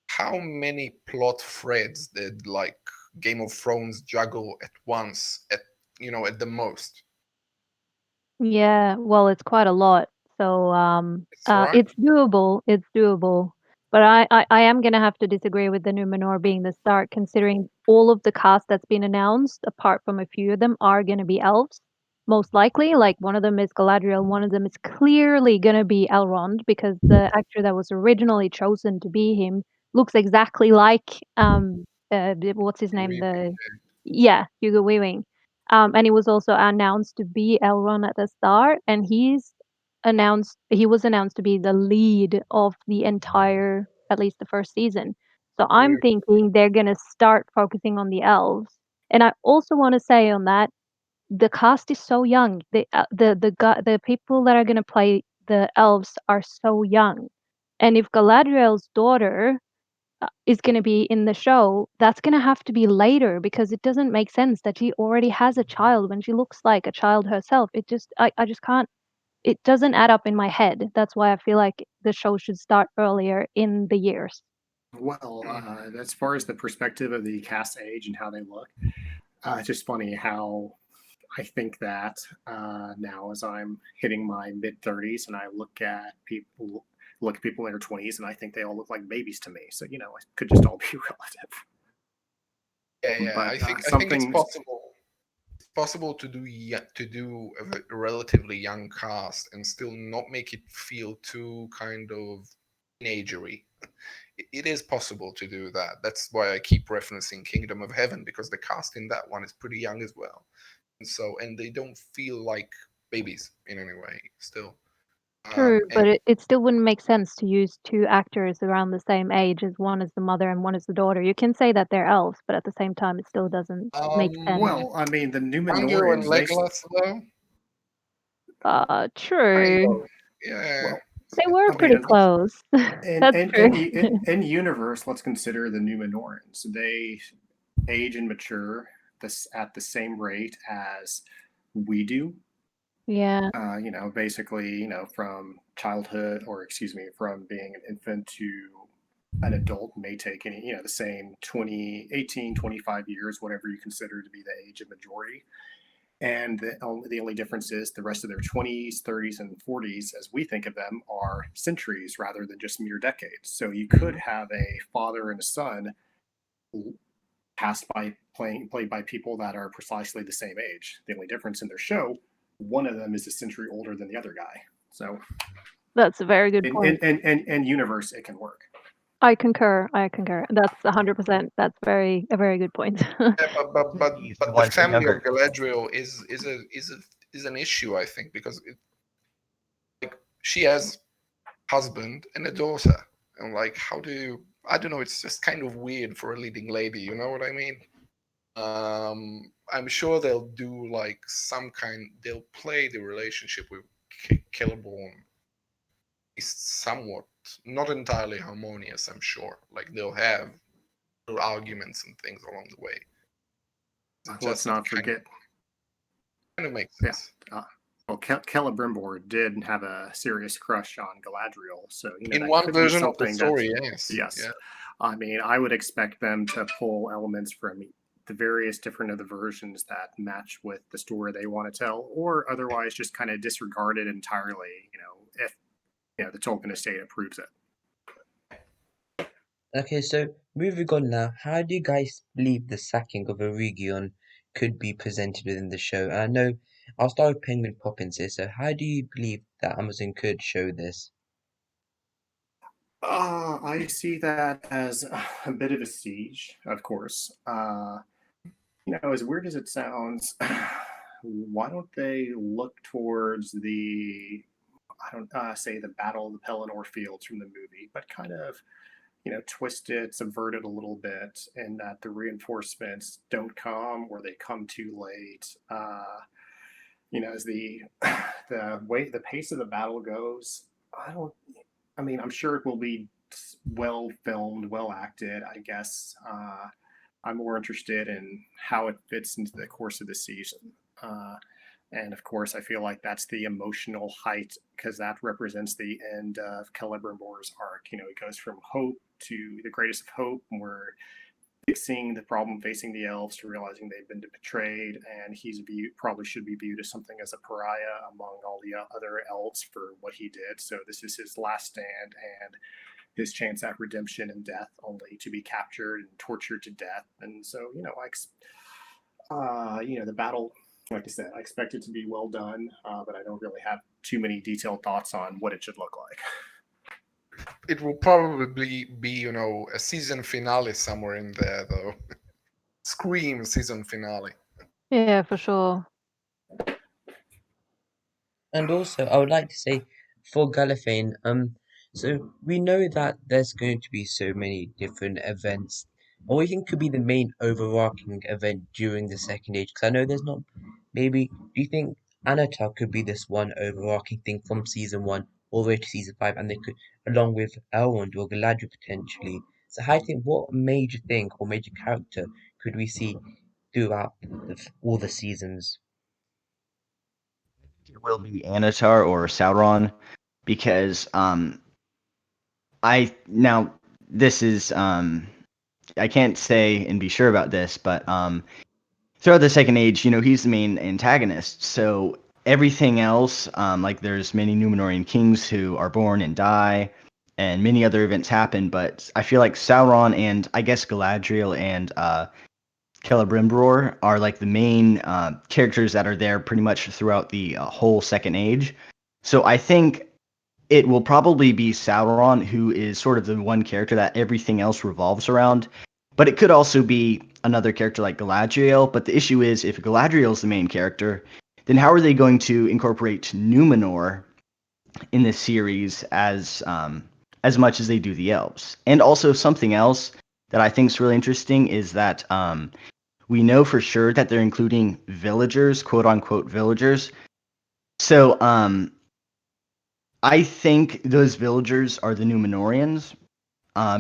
how many plot threads did like Game of Thrones juggle at once at the most? Yeah, well, it's quite a lot. So It's right. it's doable. It's doable. But I am gonna have to disagree with the Numenor being the start, considering all of the cast that's been announced, apart from a few of them, are gonna be elves. Most likely, like one of them is Galadriel, one of them is clearly gonna be Elrond because the actor that was originally chosen to be him looks exactly like what's his name? Yeah, Hugo Weaving. And he was also announced to be Elrond at the start, and he was announced to be the lead of the entire, at least the first season. So I'm thinking they're gonna start focusing on the elves. And I also want to say on that, the cast is so young. The people that are gonna play the elves are so young. And if Galadriel's daughter is going to be in the show, that's going to have to be later because it doesn't make sense that she already has a child when she looks like a child herself. I just can't, it doesn't add up in my head. That's why I feel like the show should start earlier in the years. Well, as far as the perspective of the cast age and how they look, it's just funny how I think that now as I'm hitting my mid 30s and I look at people in their 20s and I think they all look like babies to me. So it could just all be relative. Yeah, But I think it's possible. possible to do a relatively young cast and still not make it feel too kind of teenagery. It is possible to do that. That's why I keep referencing Kingdom of Heaven, because the cast in that one is pretty young as well, and they don't feel like babies in any way still. True, And but it still wouldn't make sense to use two actors around the same age, as one is the mother and one is the daughter. You can say that they're elves, but at the same time, it still doesn't make sense. Well, I mean, the Rango and Numenorians, Legolas though. True. Yeah. well, They were I mean, pretty close. That's true. in universe, let's consider the Numenorians. They age and mature at the same rate as we do. Yeah. Basically, from childhood, or excuse me, from being an infant to an adult may take the same 20, 18, 25 years, whatever you consider to be the age of majority. And the only difference is the rest of their 20s, 30s, and 40s, as we think of them, are centuries rather than just mere decades. So you could have a father and a son played by people that are precisely the same age. The only difference in their show, one of them is a century older than the other guy. So that's a very good point. In universe, it can work. I concur. That's 100%. That's a very good point. Yeah, but the family of Galadriel is an issue, I think, because she has husband and a daughter, and how do you, I don't know, it's just kind of weird for a leading lady, you know what I mean? I'm sure they'll do they'll play the relationship with Celeborn somewhat, not entirely harmonious, I'm sure. They'll have arguments and things along the way. Let's not forget. Kind of makes sense. Yeah. Well, Celebrimbor did have a serious crush on Galadriel, so in one version of the story, yes. Yeah. I mean, I would expect them to pull elements from the various different of the versions that match with the story they want to tell, or otherwise just kind of disregard it entirely. If the Tolkien estate approves it. Okay, so moving on now, how do you guys believe the sacking of Eregion could be presented within the show? And I know I'll start with Penguin Poppins here. So how do you believe that Amazon could show this? I see that as a bit of a siege, of course. As weird as it sounds, why don't they look towards I don't say the Battle of the Pelennor Fields from the movie, but kind of, twist it, subvert it a little bit, and that the reinforcements don't come, or they come too late. As the pace of the battle goes, I'm sure it will be well filmed, well acted, I guess. I'm more interested in how it fits into the course of the season. And of course, I feel like that's the emotional height, because that represents the end of Celebrimbor's arc. It goes from hope to the greatest of hope, and we're fixing the problem facing the elves to realizing they've been betrayed, and he's probably should be viewed as something as a pariah among all the other elves for what he did. So this is his last stand and his chance at redemption and death, only to be captured and tortured to death. And so, the battle, like I said, I expect it to be well done, but I don't really have too many detailed thoughts on what it should look like. It will probably be, a season finale somewhere in there, though. Scream season finale. Yeah, for sure. And also, I would like to say for Gallifreyan, so we know that there's going to be so many different events. What do you think could be the main overarching event during the Second Age? Because I know there's not. Maybe do you think Anatar could be this one overarching thing from season 1 all the way to season 5, and they could, along with Elrond or Galadriel potentially. So how do you think, what major thing or major character could we see throughout all the seasons? It will be Anatar or Sauron, because this is I can't say and be sure about this, but throughout the Second Age, he's the main antagonist. So everything else, there's many Númenórean kings who are born and die, and many other events happen. But I feel like Sauron and I guess Galadriel and Celebrimbor are like the main characters that are there pretty much throughout the whole Second Age. So I think it will probably be Sauron, who is sort of the one character that everything else revolves around. But it could also be another character like Galadriel. But the issue is, if Galadriel is the main character, then how are they going to incorporate Numenor in this series as much as they do the elves? And also something else that I think is really interesting is that we know for sure that they're including villagers, quote unquote villagers. So I think those villagers are the Numenorians,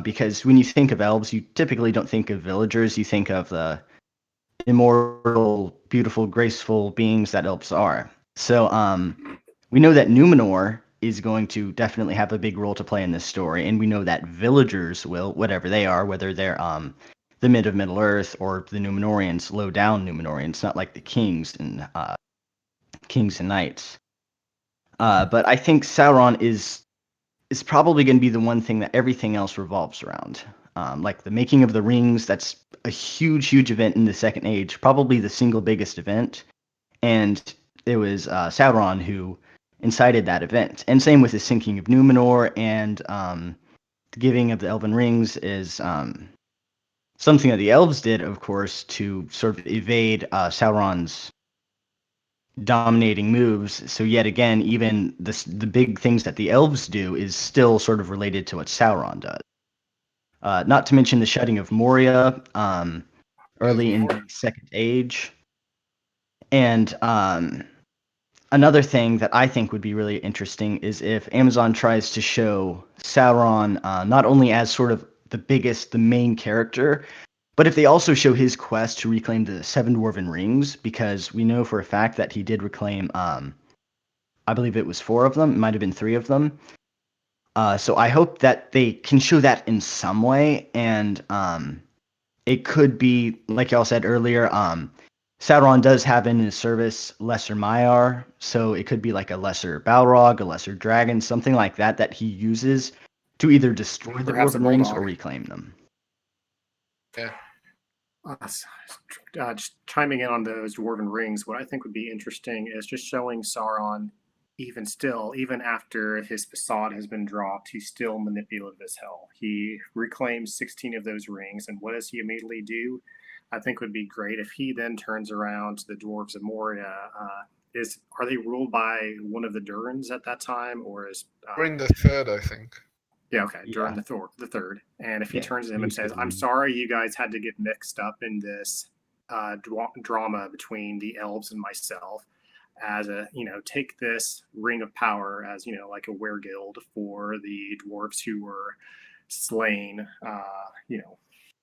because when you think of elves, you typically don't think of villagers. You think of the immortal, beautiful, graceful beings that elves are. So we know that Numenor is going to definitely have a big role to play in this story, and we know that villagers will, whatever they are, whether they're the mid of Middle Earth or the Numenorians, low down Numenorians, not like the kings and knights. But I think Sauron is probably going to be the one thing that everything else revolves around. Like the making of the rings, that's a huge, huge event in the Second Age, probably the single biggest event. And it was Sauron who incited that event. And same with the sinking of Numenor, and the giving of the Elven Rings is something that the elves did, of course, to sort of evade Sauron's dominating moves. So yet again, even the big things that the elves do is still sort of related to what Sauron does. Not to mention the shutting of Moria early in the Second Age. And another thing that I think would be really interesting is if Amazon tries to show Sauron not only as sort of the main character, but if they also show his quest to reclaim the Seven Dwarven Rings, because we know for a fact that he did reclaim, I believe it was 4 of them, it might have been 3 of them. So I hope that they can show that in some way, and it could be, like y'all said earlier, Sauron does have in his service Lesser Maiar, so it could be like a Lesser Balrog, a Lesser Dragon, something like that, that he uses to either destroy the Perhaps a Dwarven Rings or bulldog. reclaim them. Yeah. Just chiming in on those dwarven rings, what I think would be interesting is just showing Sauron, even after his facade has been dropped, he's still manipulative as hell. He reclaims 16 of those rings, and what does he immediately do? I think would be great if he then turns around to the dwarves of Moria. Are they ruled by one of the Durins at that time, or is During the third, I think. yeah, okay, during Yeah. the third. And if he Yeah, turns to him and says, I'm sorry you guys had to get mixed up in this drama between the elves and myself, as take this ring of power as, like a weregild for the dwarves who were slain,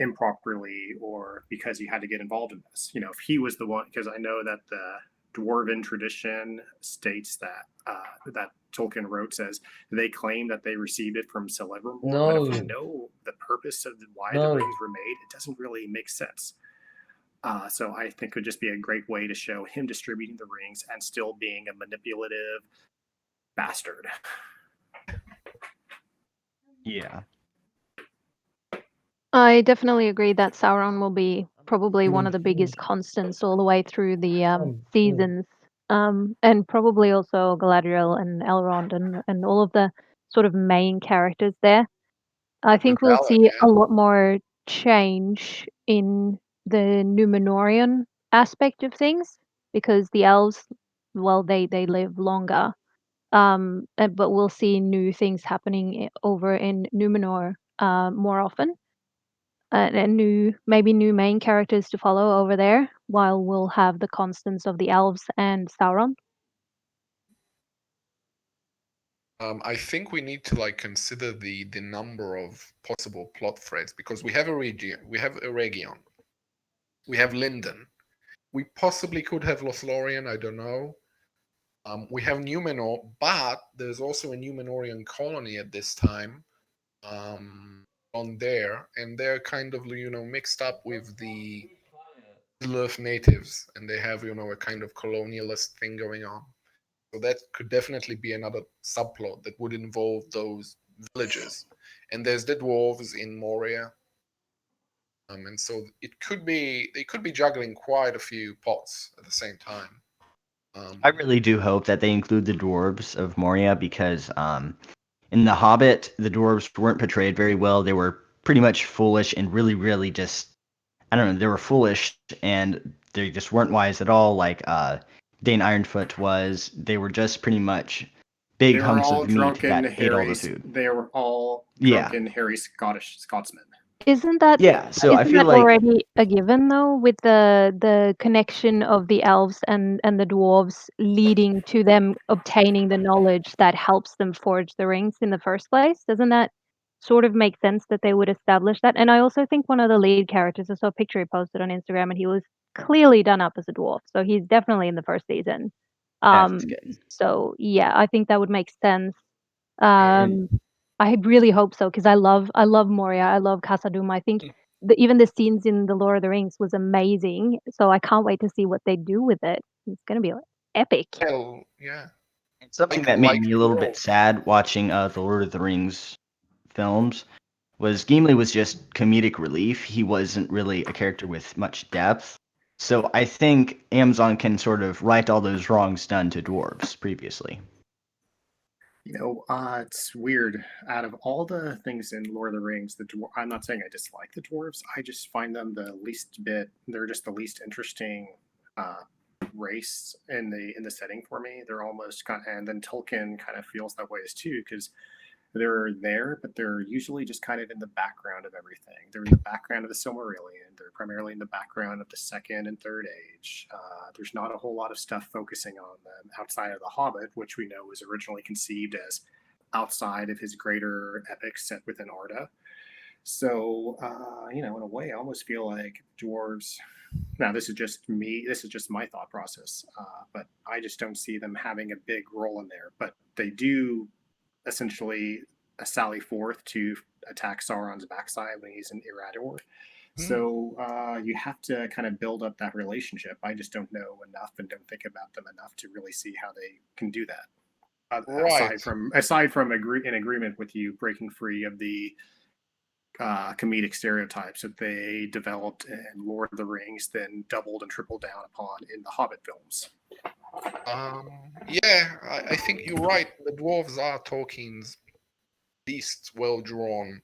improperly, or because you had to get involved in this. If he was the one, because I know that the dwarven tradition states that that Tolkien wrote, says they claim that they received it from Celebrimbor, but if you know the purpose of why the rings were made, it doesn't really make sense. So I think it would just be a great way to show him distributing the rings and still being a manipulative bastard. Yeah. I definitely agree that Sauron will be probably one of the biggest constants all the way through the seasons, and probably also Galadriel and Elrond and all of the sort of main characters there. I think we'll Valid, see yeah. a lot more change in the Numenorian aspect of things because the elves, well, they live longer, but we'll see new things happening over in Numenor more often, and maybe new main characters to follow over there, while we'll have the constants of the elves and Sauron. I think we need to consider the number of possible plot threads, because we have Eregion, we have Linden, we possibly could have Lothlorien, I don't know. We have Numenor, but there's also a Numenorian colony at this time on there, and they're kind of mixed up with the Middle-earth natives, and they have a kind of colonialist thing going on. So that could definitely be another subplot that would involve those villages. And there's the dwarves in Moria. And so they could be juggling quite a few pots at the same time. I really do hope that they include the dwarves of Moria because in The Hobbit, the dwarves weren't portrayed very well. They were pretty much foolish and really, really just, I don't know, they were foolish and they just weren't wise at all like Dane Ironfoot was. They were just pretty much big They were hunks all of meat drunken that ate all the Harry's. food. They were all Yeah. drunken Harry Scotsmen. Isn't that Yeah, so I isn't feel that like already a given though, with the connection of the elves and the dwarves leading to them obtaining the knowledge that helps them forge the rings in the first place? Doesn't that sort of make sense that they would establish that? And I also think one of the lead characters, I saw a picture he posted on Instagram, and he was clearly done up as a dwarf, so he's definitely in the first season. that's good. So yeah, I think that would make sense. And I really hope so because I love Moria. I love Casa Duma. I think even the scenes in the Lord of the Rings was amazing. So I can't wait to see what they do with it. It's gonna be epic. Hell, yeah. something that made me a little bit Dwarves. sad watching the Lord of the Rings films was Gimli was just comedic relief. He wasn't really a character with much depth. So I think Amazon can sort of right all those wrongs done to dwarves previously. It's weird. Out of all the things in Lord of the Rings, I'm not saying I dislike the dwarves. I just find them the least bit. They're just the least interesting race in the setting for me. They're almost kind of, and then Tolkien kind of feels that way as too because they're there, but they're usually just kind of in the background of everything. They're in the background of the Silmarillion. They're primarily in the background of the Second and Third Age. There's not a whole lot of stuff focusing on them outside of The Hobbit, which we know was originally conceived as outside of his greater epic set within Arda. So, in a way, I almost feel like dwarves. Now, this is just me. This is just my thought process, but I just don't see them having a big role in there. But they do essentially sally forth to attack Sauron's backside when he's in Iradior. So you have to kind of build up that relationship. I just don't know enough and don't think about them enough to really see how they can do that. Right. Aside from in agreement with you, breaking free of the comedic stereotypes that they developed in Lord of the Rings, then doubled and tripled down upon in the Hobbit films. Yeah, I think you're right. The dwarves are Tolkien's least well-drawn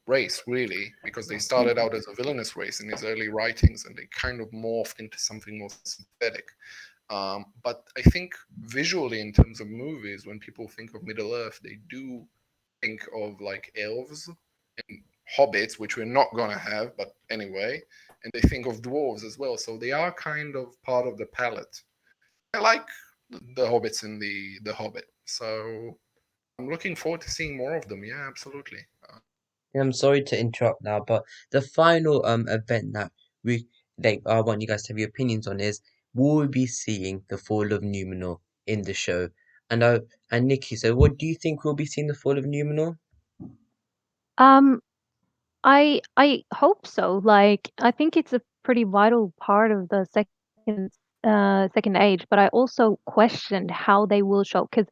race, really, because they started out as a villainous race in his early writings, and they kind of morphed into something more sympathetic. But I think visually, in terms of movies, when people think of Middle Earth, they do think of like elves and hobbits, which we're not gonna have, but anyway, and they think of dwarves as well. So they are kind of part of the palette. I like the hobbits in the Hobbit, so I'm looking forward to seeing more of them. Yeah, absolutely. I'm sorry to interrupt now, but the final event that I want you guys to have your opinions on is, will we be seeing the fall of Numenor in the show? And Nikki, so what do you think we'll be seeing the fall of Numenor? Um, I hope so. Like, I think it's a pretty vital part of the second age, but I also questioned how they will show, because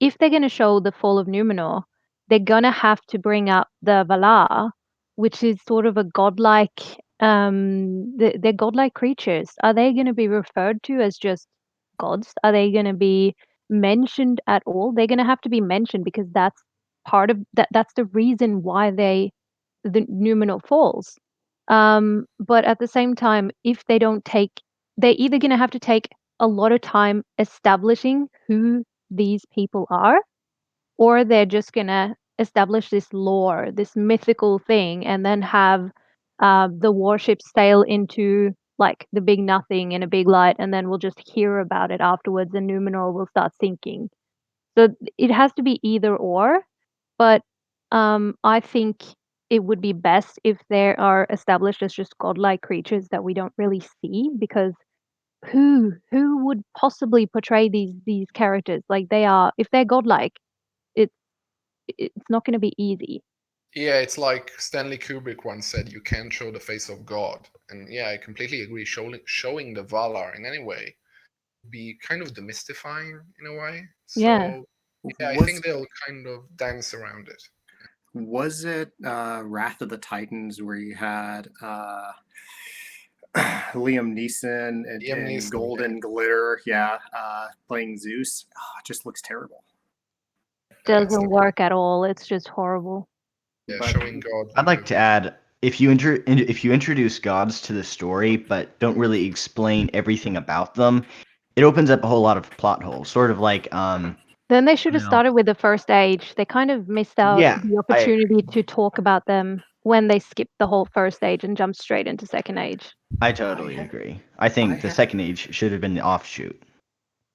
if they're gonna show the fall of Numenor, they're gonna have to bring up the Valar, which is sort of a godlike. They're godlike creatures. Are they gonna be referred to as just gods? Are they gonna be mentioned at all? They're gonna have to be mentioned because that's part of that. That's the reason why the Numenor falls. But at the same time, if they don't take, they're either gonna have to take a lot of time establishing who these people are, or they're just gonna establish this lore, this mythical thing, and then have the warships sail into like the big nothing in a big light, and then we'll just hear about it afterwards, and Numenor will start sinking. So it has to be either or, but I think it would be best if they are established as just godlike creatures that we don't really see, because who would possibly portray these characters like they are? If they're godlike, it's it's not going to be easy. Yeah, it's like Stanley Kubrick once said, "You can't show the face of God." And yeah, I completely agree. Showing the Valar in any way would be kind of demystifying in a way. Yeah. So yeah, I Was think they'll kind of dance around it. Was it Wrath of the Titans where you had Liam Neeson Liam in Neeson, golden glitter? Yeah, playing Zeus. Oh, it just looks terrible. Doesn't work at all. It's just horrible. Yeah, But- showing God. I'd like to add, if you introduce gods to the story but don't really explain everything about them, it opens up a whole lot of plot holes. Sort of like Then they should have No. started with the first age. They kind of missed out Yeah, the I agree. opportunity to talk about them when they skipped the whole first age and jumped straight into second age. I totally agree. I think the second age should have been the offshoot.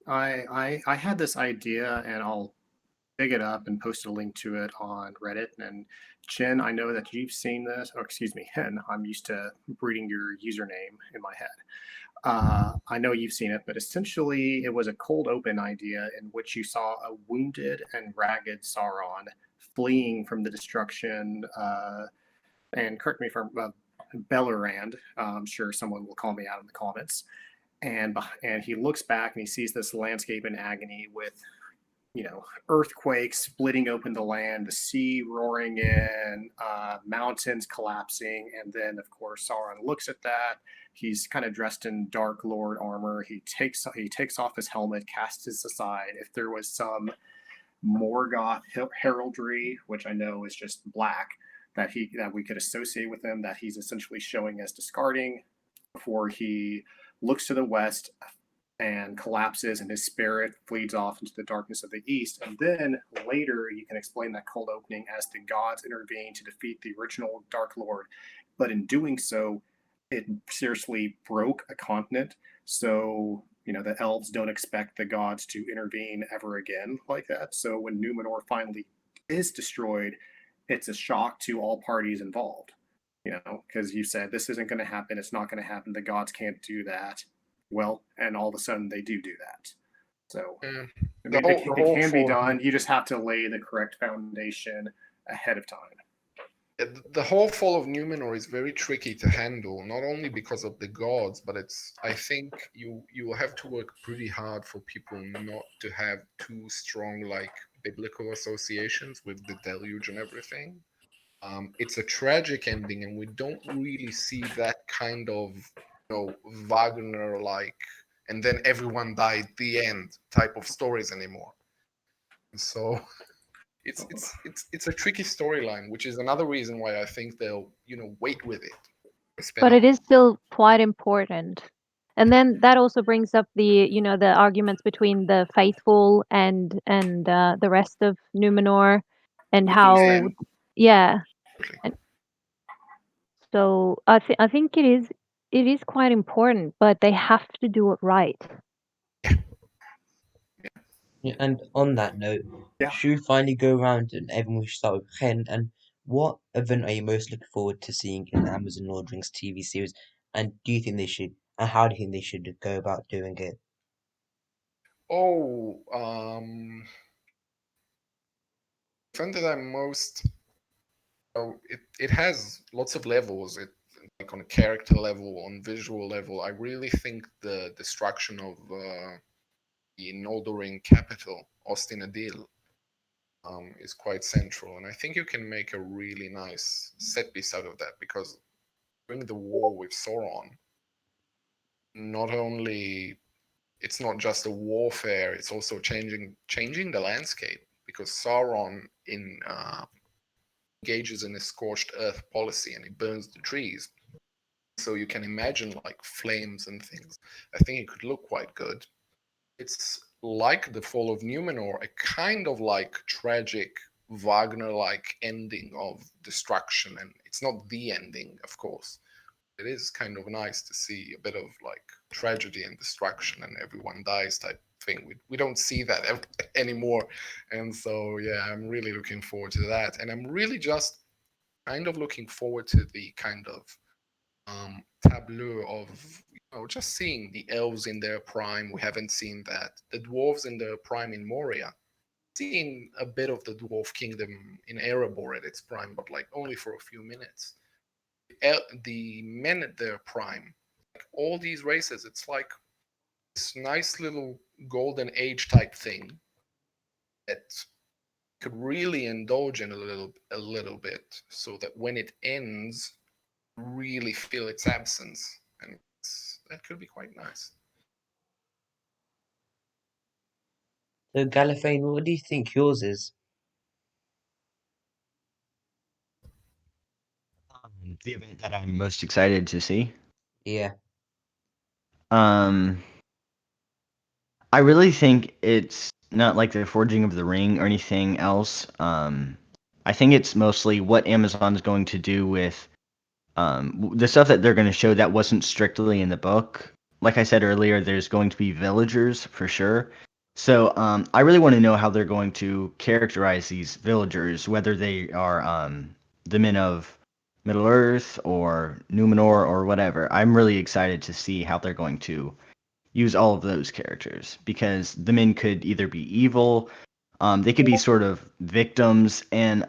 I had this idea, and I'll dig it up and post a link to it on Reddit. And Jen, I know that you've seen this. Oh, excuse me, Hen. I'm used to reading your username in my head. I know you've seen it, but essentially it was a cold open idea in which you saw a wounded and ragged Sauron fleeing from the destruction. And correct me if I'm Bellerand. I'm sure someone will call me out in the comments. And he looks back and he sees this landscape in agony with, earthquakes splitting open the land, the sea roaring in, mountains collapsing, and then of course Sauron looks at that. He's kind of dressed in Dark Lord armor. He takes off his helmet, casts it aside. If there was some Morgoth heraldry, which I know is just black, that we could associate with him, that he's essentially showing as discarding, before he looks to the west and collapses, and his spirit flees off into the darkness of the east. And then later, you can explain that cold opening as the gods intervene to defeat the original Dark Lord. But in doing so, it seriously broke a continent. So, the elves don't expect the gods to intervene ever again like that. So when Numenor finally is destroyed, it's a shock to all parties involved. Because you said this isn't going to happen, it's not going to happen, the gods can't do that. Well, and all of a sudden they do that. So it can be done. You just have to lay the correct foundation ahead of time. The whole fall of Numenor is very tricky to handle, not only because of the gods, but I think you will have to work pretty hard for people not to have too strong biblical associations with the deluge and everything. It's a tragic ending, and we don't really see that kind of Wagner and then everyone died the end type of stories anymore. So it's a tricky storyline, which is another reason why I think they'll wait with it. But it is still quite important. And then that also brings up the the arguments between the faithful and the rest of Numenor, and how yeah. And so I think it is quite important, but they have to do it right. Yeah, and on that note, should we finally go around and everyone should start with Ken? And what event are you most looking forward to seeing in the Amazon Lord of the Rings TV series? And do you think they should, and how do you think they should go about doing it? Event that I'm most it has lots of levels. Like on a character level, on visual level, I really think the destruction of the Noldorin capital, Ostin Adil, is quite central, and I think you can make a really nice set piece out of that, because during the war with Sauron, not only it's not just a warfare, it's also changing the landscape, because Sauron engages in a scorched earth policy, and he burns the trees. So you can imagine flames and things. I think it could look quite good. It's like the fall of Numenor, a kind of tragic Wagner-like ending of destruction, and it's not the ending, of course. It is kind of nice to see a bit of tragedy and destruction and everyone dies type thing. We don't see that anymore, and so yeah, I'm really looking forward to that, and I'm really just kind of looking forward to the kind of tableau of just seeing the elves in their prime. We haven't seen that. The dwarves in their prime in Moria. Seen a bit of the dwarf kingdom in Erebor at its prime, but only for a few minutes. The men at their prime, all these races, it's this nice little golden age type thing that could really indulge in a little bit, so that when it ends, really feel its absence, and that could be quite nice. So, Gallifane, what do you think yours is? The event that I'm most excited to see. Yeah. Um, I really think it's not like the Forging of the Ring or anything else. I think it's mostly what Amazon's going to do with the stuff that they're going to show that wasn't strictly in the book. Like I said earlier, there's going to be villagers for sure. So I really want to know how they're going to characterize these villagers, whether they are the men of Middle Earth or Numenor or whatever. I'm really excited to see how they're going to use all of those characters, because the men could either be evil, they could be sort of victims, and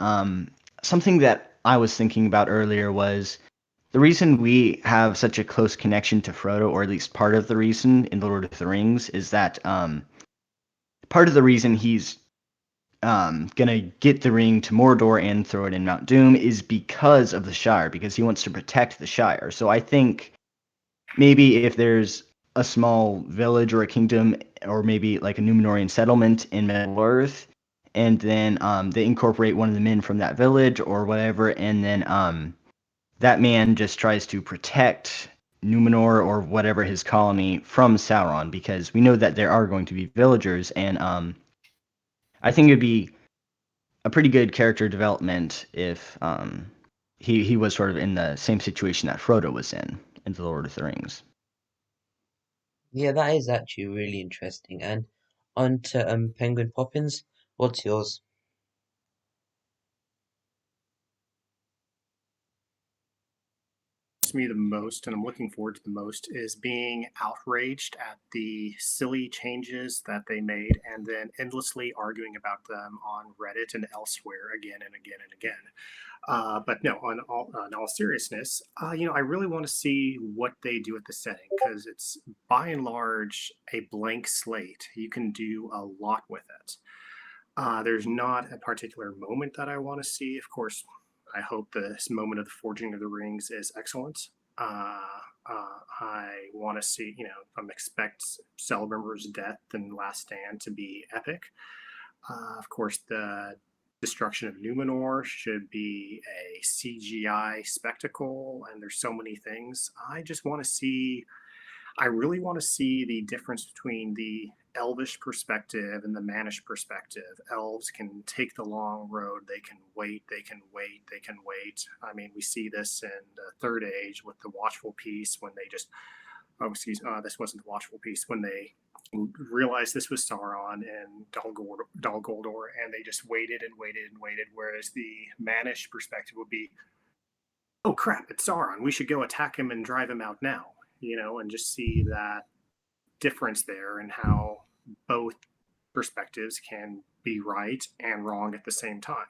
something that I was thinking about earlier was the reason we have such a close connection to Frodo, or at least part of the reason in The Lord of the Rings, is that part of the reason he's gonna get the ring to Mordor and throw it in Mount Doom is because of the Shire, because he wants to protect the Shire. So I think maybe if there's a small village or a kingdom, or maybe like a Numenorean settlement in Middle Earth, and then they incorporate one of the men from that village or whatever, and then that man just tries to protect Numenor or whatever his colony from Sauron, because we know that there are going to be villagers, and I think it'd be a pretty good character development if he was sort of in the same situation that Frodo was in The Lord of the Rings. Yeah, that is actually really interesting. And on to Penguin Poppins. What's yours? Me the most, and I'm looking forward to the most, is being outraged at the silly changes that they made and then endlessly arguing about them on Reddit and elsewhere again and again and again. But no, on all seriousness, I really want to see what they do with the setting, because it's by and large a blank slate. You can do a lot with it. There's not a particular moment that I want to see. Of course, I hope this moment of the Forging of the Rings is excellent. I want to see, I expect Celebrimbor's death and Last Stand to be epic. Of course, the destruction of Numenor should be a CGI spectacle, and there's so many things. I really want to see the difference between the Elvish perspective and the Mannish perspective. Elves can take the long road. They can wait. They can wait. They can wait. I mean, we see this in the Third Age with the Watchful Peace, when they just, this wasn't the Watchful Peace, when they realized this was Sauron and Dol Guldur, and they just waited and waited and waited. Whereas the Mannish perspective would be, oh crap, it's Sauron. We should go attack him and drive him out now, and just see that difference there, and how both perspectives can be right and wrong at the same time.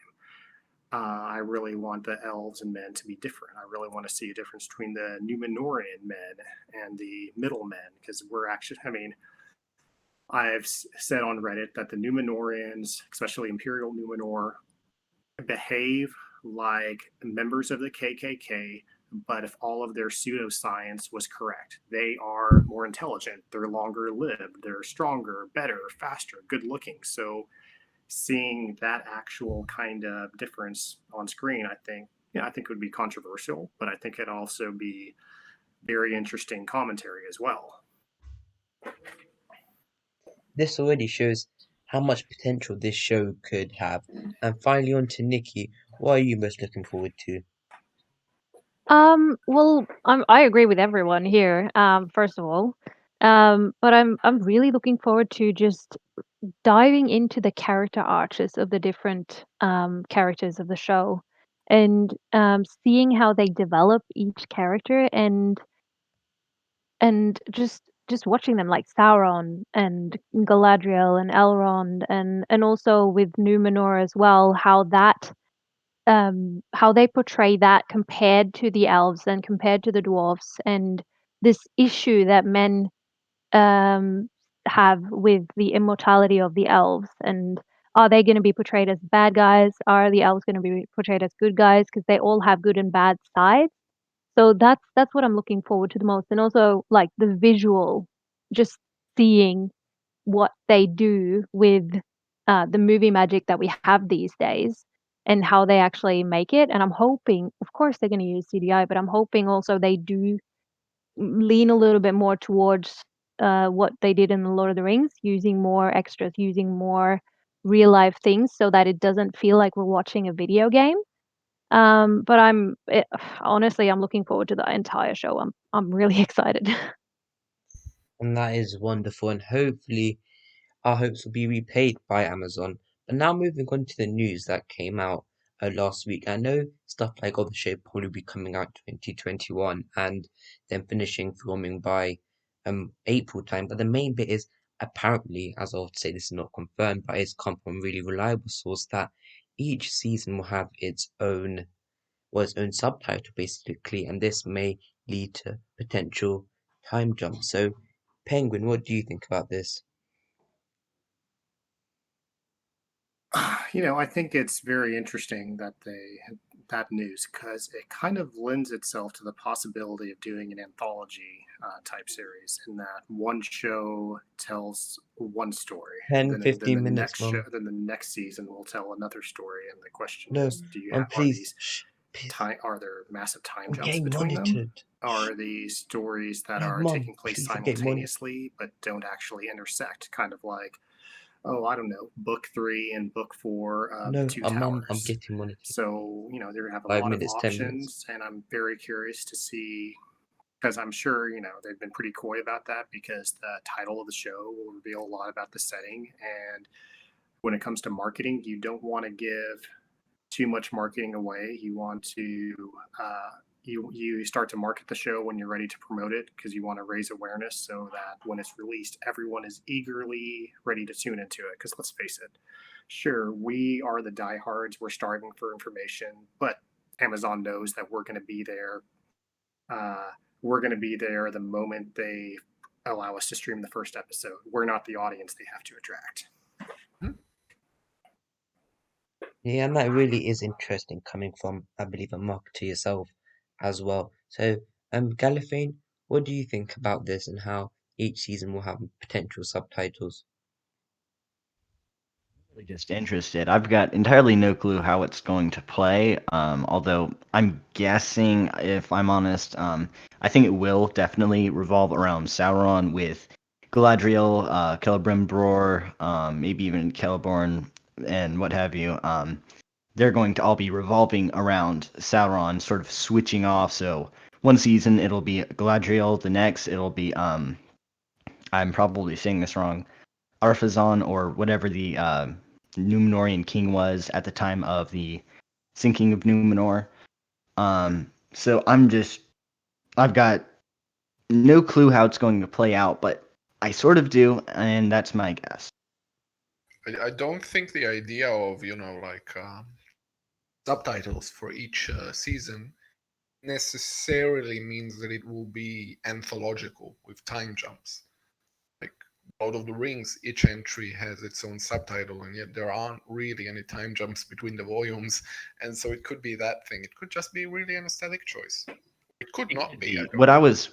I really want the elves and men to be different. I really want to see a difference between the Numenorian men and the middle men, because I've said on Reddit that the Numenorians, especially Imperial Numenor, behave like members of the KKK, but if all of their pseudoscience was correct. They are more intelligent, they're longer lived, they're stronger, better, faster, good looking. So seeing that actual kind of difference on screen, I think would be controversial, but I think it'd also be very interesting commentary as well. This already shows how much potential this show could have. And finally, on to Nikki. What are you most looking forward to? Well, I agree with everyone here. First of all, but I'm really looking forward to just diving into the character arches of the different characters of the show, and seeing how they develop each character, and just watching them, like Sauron and Galadriel and Elrond, and also with Numenor as well, how they portray that compared to the elves and compared to the dwarfs, and this issue that men have with the immortality of the elves. And are they going to be portrayed as bad guys? Are the elves going to be portrayed as good guys? Because they all have good and bad sides. So that's what I'm looking forward to the most, and also like the visual, just seeing what they do with the movie magic that we have these days and how they actually make it. And I'm hoping, of course, they're going to use CGI, but I'm hoping also they do lean a little bit more towards what they did in the Lord of the Rings, using more extras, using more real life things, so that it doesn't feel like we're watching a video game. But honestly, I'm looking forward to the entire show. I'm really excited. And that is wonderful, and hopefully our hopes will be repaid by Amazon. But now moving on to the news that came out last week. I know stuff like the show probably be coming out 2021 and then finishing filming by April time. But the main bit is apparently, as I'll say, this is not confirmed, but it's come from really reliable source that each season will have its own subtitle basically, and this may lead to potential time jumps. So, Penguin, what do you think about this? I think it's very interesting that that news, because it kind of lends itself to the possibility of doing an anthology type series, in that one show tells one story, 10, then 15 the minutes, next show, Mom. then the next season will tell another story, and the question No, is, are please. these Shh, please. are there massive time I'm jumps getting between them? monitored. Are these stories that No, are Mom, taking place please, I'm getting monitored. simultaneously but don't actually intersect, kind of like, oh, I don't know, book 3 and book 4 of the No, Two Mom, I'm Towers. getting monitored. So, they're going to have a 5 lot of minutes, 10 minutes. options, and I'm very curious to see, because I'm sure, they've been pretty coy about that, because the title of the show will reveal a lot about the setting. And when it comes to marketing, you don't want to give too much marketing away. You want to you start to market the show when you're ready to promote it, because you want to raise awareness, so that when it's released, everyone is eagerly ready to tune into it. Because let's face it, sure, we are the diehards, we're starving for information, but Amazon knows that we're going to be there. The moment they allow us to stream the first episode. We're not the audience they have to attract. Yeah, and that really is interesting coming from, I believe, a marketer yourself as well. So, Gallifane, what do you think about this and how each season will have potential subtitles? Really just interested. I've got entirely no clue how it's going to play. Although I'm guessing, if I'm honest, I think it will definitely revolve around Sauron, with Galadriel, Celebrimbor, maybe even Celeborn, and what have you. They're going to all be revolving around Sauron, sort of switching off. So one season it'll be Galadriel, the next it'll be I'm probably saying this wrong, Arphazon, or whatever the Numenorian king was at the time of the sinking of Numenor. So I've got no clue how it's going to play out, but I sort of do, and that's my guess. I don't think the idea of subtitles for each season necessarily means that it will be anthological with time jumps. Like Lord of the Rings, each entry has its own subtitle, and yet there aren't really any time jumps between the volumes, and so it could be that thing. It could just be really an aesthetic choice. It could not be. What I was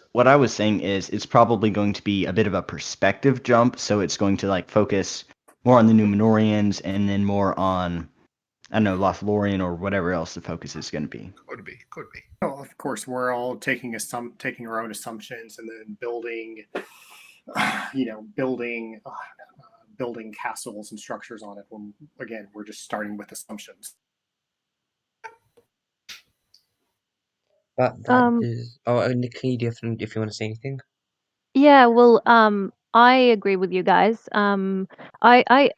saying is it's probably going to be a bit of a perspective jump, so it's going to like focus more on the Numenorians and then more on, I don't know, Lothlorien or whatever else the focus is going to be. Could be. Well, of course, we're all taking our own assumptions, and then building, building castles and structures on it. When again, we're just starting with assumptions. But that is. Oh, Nikki, if you want to say anything. Yeah, well, I agree with you guys. I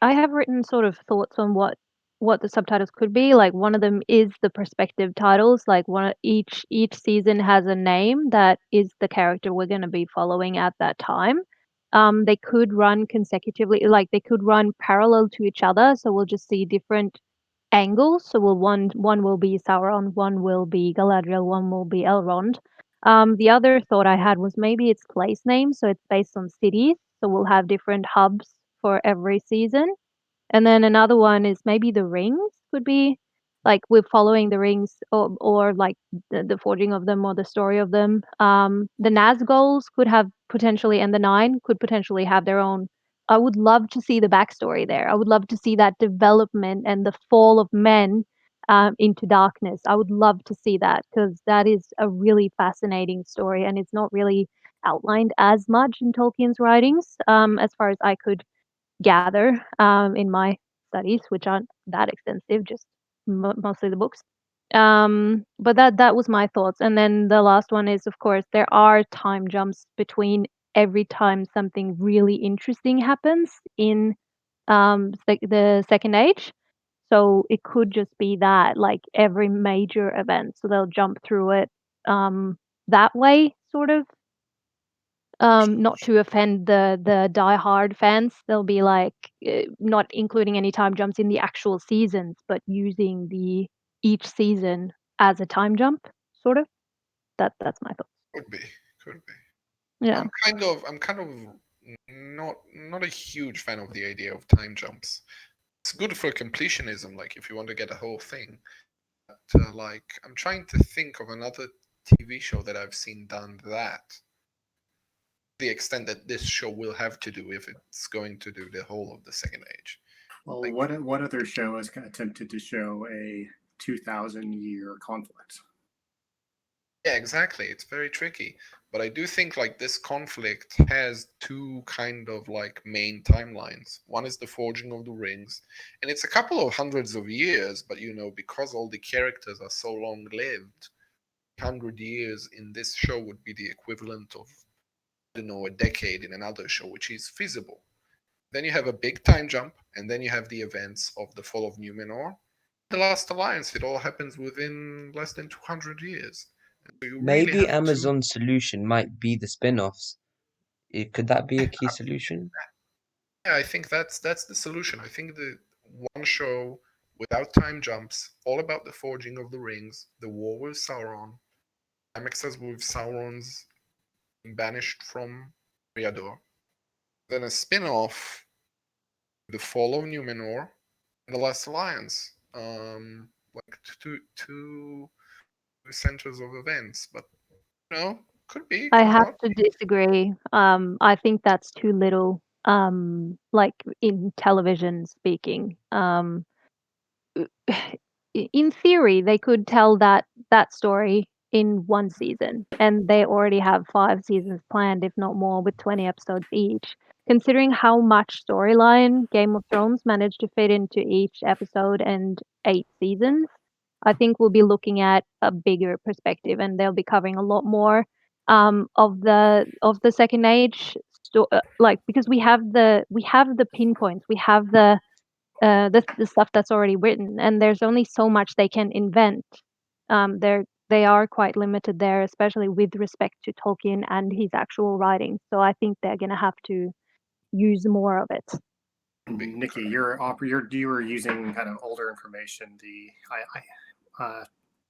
have written sort of thoughts on what the subtitles could be. Like one of them is the perspective titles. Like each season has a name that is the character we're going to be following at that time. They could run consecutively, like they could run parallel to each other. So we'll just see different angles. So one will be Sauron, one will be Galadriel, one will be Elrond. The other thought I had was maybe it's place names, so it's based on cities. So we'll have different hubs for every season. And then another one is maybe the rings could be like we're following the rings or like the forging of them or the story of them. The Nazguls could have potentially, and the Nine could potentially have their own. I would love to see the backstory there. I would love to see that development and the fall of men into darkness. I would love to see that because that is a really fascinating story and it's not really outlined as much in Tolkien's writings as far as I could gather in my studies, which aren't that extensive, just mostly the books. But that was my thoughts. And then the last one is, of course, there are time jumps between every time something really interesting happens in the Second Age. So it could just be that, like every major event. So they'll jump through it that way, sort of. Not to offend the die-hard fans, they'll be like not including any time jumps in the actual seasons, but using each season as a time jump, sort of. That's my thoughts. Could be. Yeah. I'm kind of not a huge fan of the idea of time jumps. It's good for completionism, like if you want to get a whole thing. But like I'm trying to think of another TV show that I've seen done that. The extent that this show will have to do if it's going to do the whole of the Second Age. Well, Like- what other show has attempted to show a 2,000-year conflict? Yeah, exactly. It's very tricky. But I do think like this conflict has two kind of like main timelines. One is the forging of the rings, and it's a couple of hundreds of years, but you know, because all the characters are so long lived, 100 years in this show would be the equivalent of, I don't know, a decade in another show, which is feasible. Then you have a big time jump, and then you have the events of the fall of Numenor. The Last Alliance, it all happens within less than 200 years. So you really Maybe have to. Amazon's solution might be the spin-offs. Could that be a key solution? Yeah, I think that's the solution. I think the one show without time jumps, all about the forging of the rings, the war with Sauron, climaxes with Sauron's being banished from Riador, then a spin-off, the fall of Numenor, and the Last Alliance. Like two centers of events, but you know, could be, I could have not. to disagree. I think that's too little. Like in television speaking. In theory, they could tell that story in one season, and they already have 5 seasons planned, if not more, with 20 episodes each. Considering how much storyline Game of Thrones managed to fit into each episode and 8 seasons, I think we'll be looking at a bigger perspective, and they'll be covering a lot more of the Second Age, like because we have the pinpoints, we have the stuff that's already written, and there's only so much they can invent. They are quite limited there, especially with respect to Tolkien and his actual writing. So I think they're going to have to use more of it. Nikki, you were using kind of older information.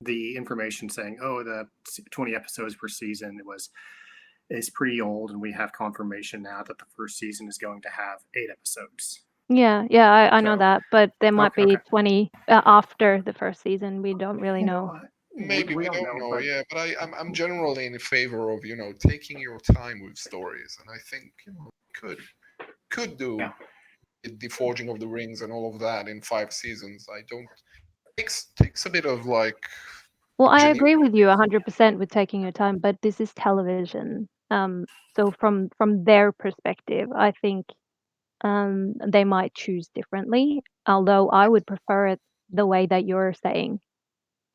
The information saying, oh, the 20 episodes per season is pretty old, and we have confirmation now that the first season is going to have 8 episodes. Yeah, I know So- that, but there might be Okay. 20 after the first season. We don't really know. Maybe we don't know, but yeah, but I'm generally in favor of taking your time with stories, and I think could do Yeah. the forging of the rings and all of that in 5 seasons. I don't takes a bit of like. Well, I Geneva. agree with you 100% with taking your time, but this is television. So from their perspective, I think they might choose differently. Although I would prefer it the way that you're saying.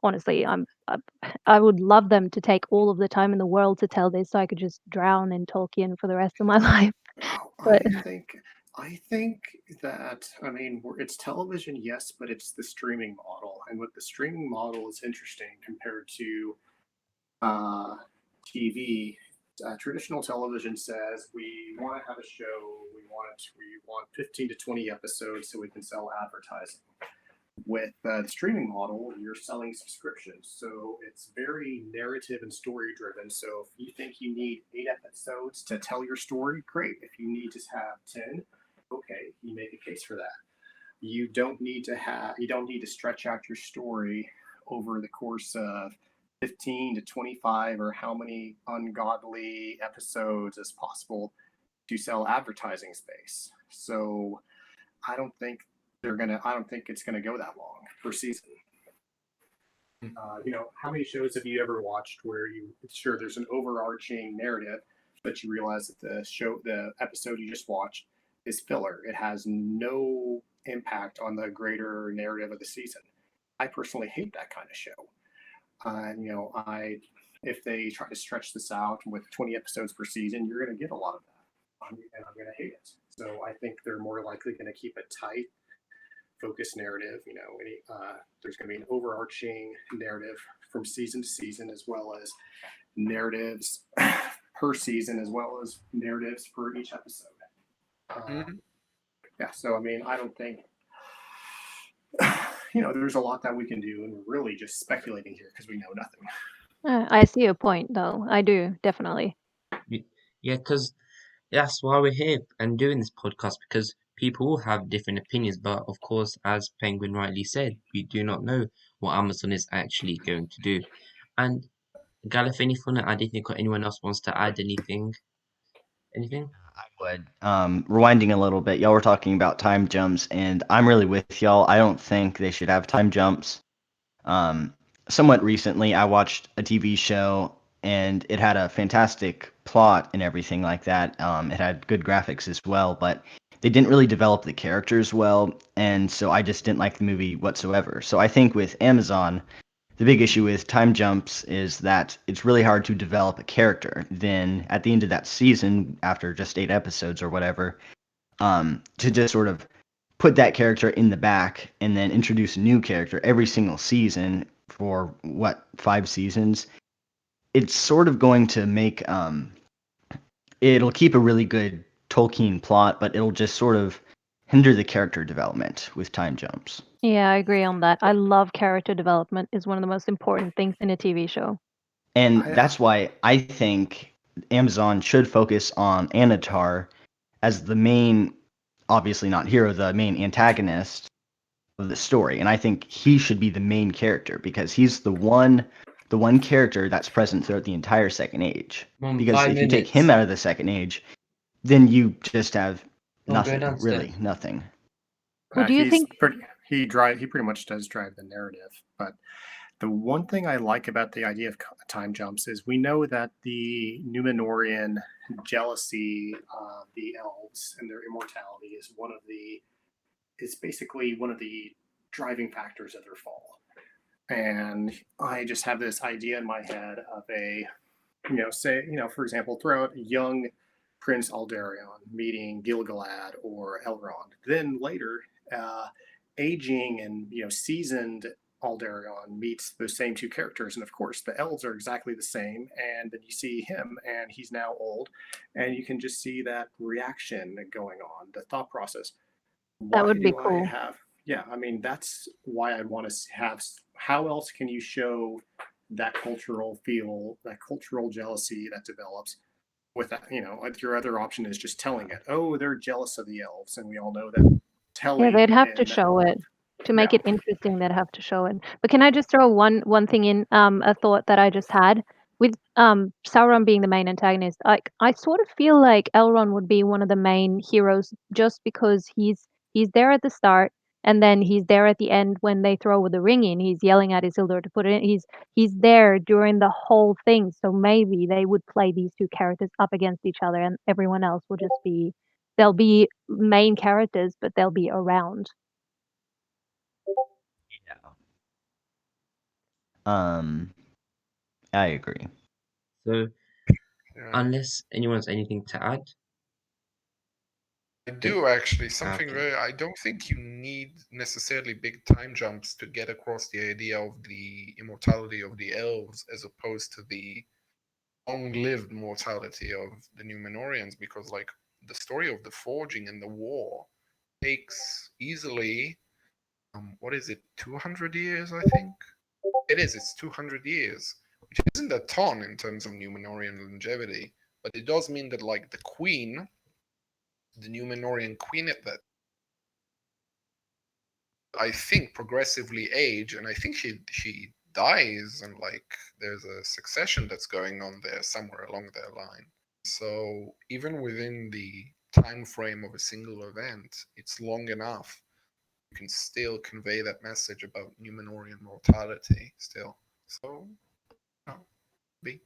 Honestly, I would love them to take all of the time in the world to tell this, so I could just drown in Tolkien for the rest of my life. But I think that it's television, yes, but it's the streaming model, and with the streaming model is interesting compared to TV. Traditional television says we want to have a show, we want 15 to 20 episodes so we can sell advertising. With the streaming model, you're selling subscriptions, so it's very narrative and story driven. So if you think you need 8 episodes to tell your story, great. If you need to have 10, okay, you make a case for that. You don't need to stretch out your story over the course of 15 to 25 or how many ungodly episodes as possible to sell advertising space. So I don't think it's gonna go that long per season. How many shows have you ever watched where there's an overarching narrative, but you realize that the episode you just watched is filler. It has no impact on the greater narrative of the season. I personally hate that kind of show. If they try to stretch this out with 20 episodes per season, you're going to get a lot of that, and I'm going to hate it. So I think they're more likely going to keep it tight, focused narrative. There's going to be an overarching narrative from season to season, as well as narratives per season, as well as narratives for each episode. Yeah, so I mean, I don't think there's a lot that we can do, and we're really just speculating here because we know nothing. I see your point, though. I do, definitely. Yeah, because that's why we're here and doing this podcast, because people will have different opinions. But of course, as Penguin rightly said, we do not know what Amazon is actually going to do. And Galif, anything to add? Anything, or anyone else wants to add anything? Anything? I would. Rewinding a little bit, y'all were talking about time jumps, and I'm really with y'all. I don't think they should have time jumps. Somewhat recently, I watched a TV show, and it had a fantastic plot and everything like that. It had good graphics as well, but they didn't really develop the characters well, and so I just didn't like the movie whatsoever. So I think with Amazon, the big issue with time jumps is that it's really hard to develop a character. Then at the end of that season, after just 8 episodes or whatever, to just sort of put that character in the back and then introduce a new character every single season for 5 seasons, it's sort of going to make it'll keep a really good Tolkien plot, but it'll just sort of hinder the character development with time jumps. Yeah, I agree on that. I love character development. Is one of the most important things in a TV show. And that's why I think Amazon should focus on Anatar as the main, obviously not hero, the main antagonist of the story. And I think he should be the main character because he's the one character that's present throughout the entire Second Age. Because 5 if you take minutes. him out of the Second Age, then you just have Don't go nothing, downstairs. really nothing. Well, do you think he pretty much does drive the narrative? But the one thing I like about the idea of time jumps is we know that the Numenorian jealousy of the elves and their immortality is basically one of the driving factors of their fall. And I just have this idea in my head of for example, throw out a young Prince Aldarion meeting Gil-galad or Elrond. Then later, aging and seasoned Aldarion meets those same two characters, and of course, the elves are exactly the same. And then you see him, and he's now old, and you can just see that reaction going on, the thought process. that would be cool? Yeah, I mean, that's why I'd want to have. How else can you show that cultural feel, that cultural jealousy that develops with that? Your other option is just telling it. Oh, they're jealous of the elves, and we all know that. Yeah, they'd have to show it to make it interesting. They'd have to show it. But can I just throw one thing in? A thought that I just had with Sauron being the main antagonist. I sort of feel like Elrond would be one of the main heroes just because he's there at the start and then he's there at the end when they throw the ring in. He's yelling at Isildur to put it in. He's there during the whole thing. So maybe they would play these two characters up against each other, and everyone else will just be. They'll be main characters, but they'll be around. I agree. So, unless anyone has anything to add. I do actually. Something Okay. I don't think you need necessarily big time jumps to get across the idea of the immortality of the elves as opposed to the long-lived mortality of the Numenorians, because like the story of the forging and the war takes easily what is it, 200 years, I think? It's 200 years, which isn't a ton in terms of Numenorian longevity, but it does mean that like the queen, the Numenorian queen at that I think, progressively age, and I think she dies, and like there's a succession that's going on there somewhere along their line. So even within the time frame of a single event, it's long enough. You can still convey that message about Numenorian mortality still. So, be.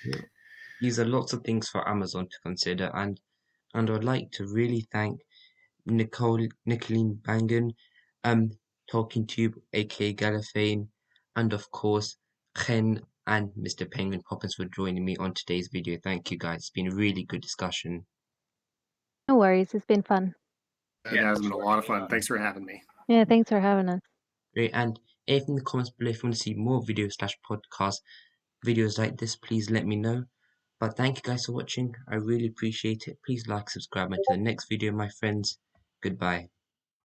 Yeah. These are lots of things for Amazon to consider, and I'd like to really thank Nicolene Bangan, Talking Tube, aka Galafane, and of course Chen and Mr. Penguin Poppins for joining me on today's video. Thank you guys. It's been a really good discussion. No worries. It's been fun. It has been a lot of fun. Thanks for having me. Yeah, thanks for having us. Great, and if in the comments below if you want to see more video/podcast videos like this, please let me know. But thank you guys for watching. I really appreciate it. Please like, subscribe, and to the next video, my friends. Goodbye.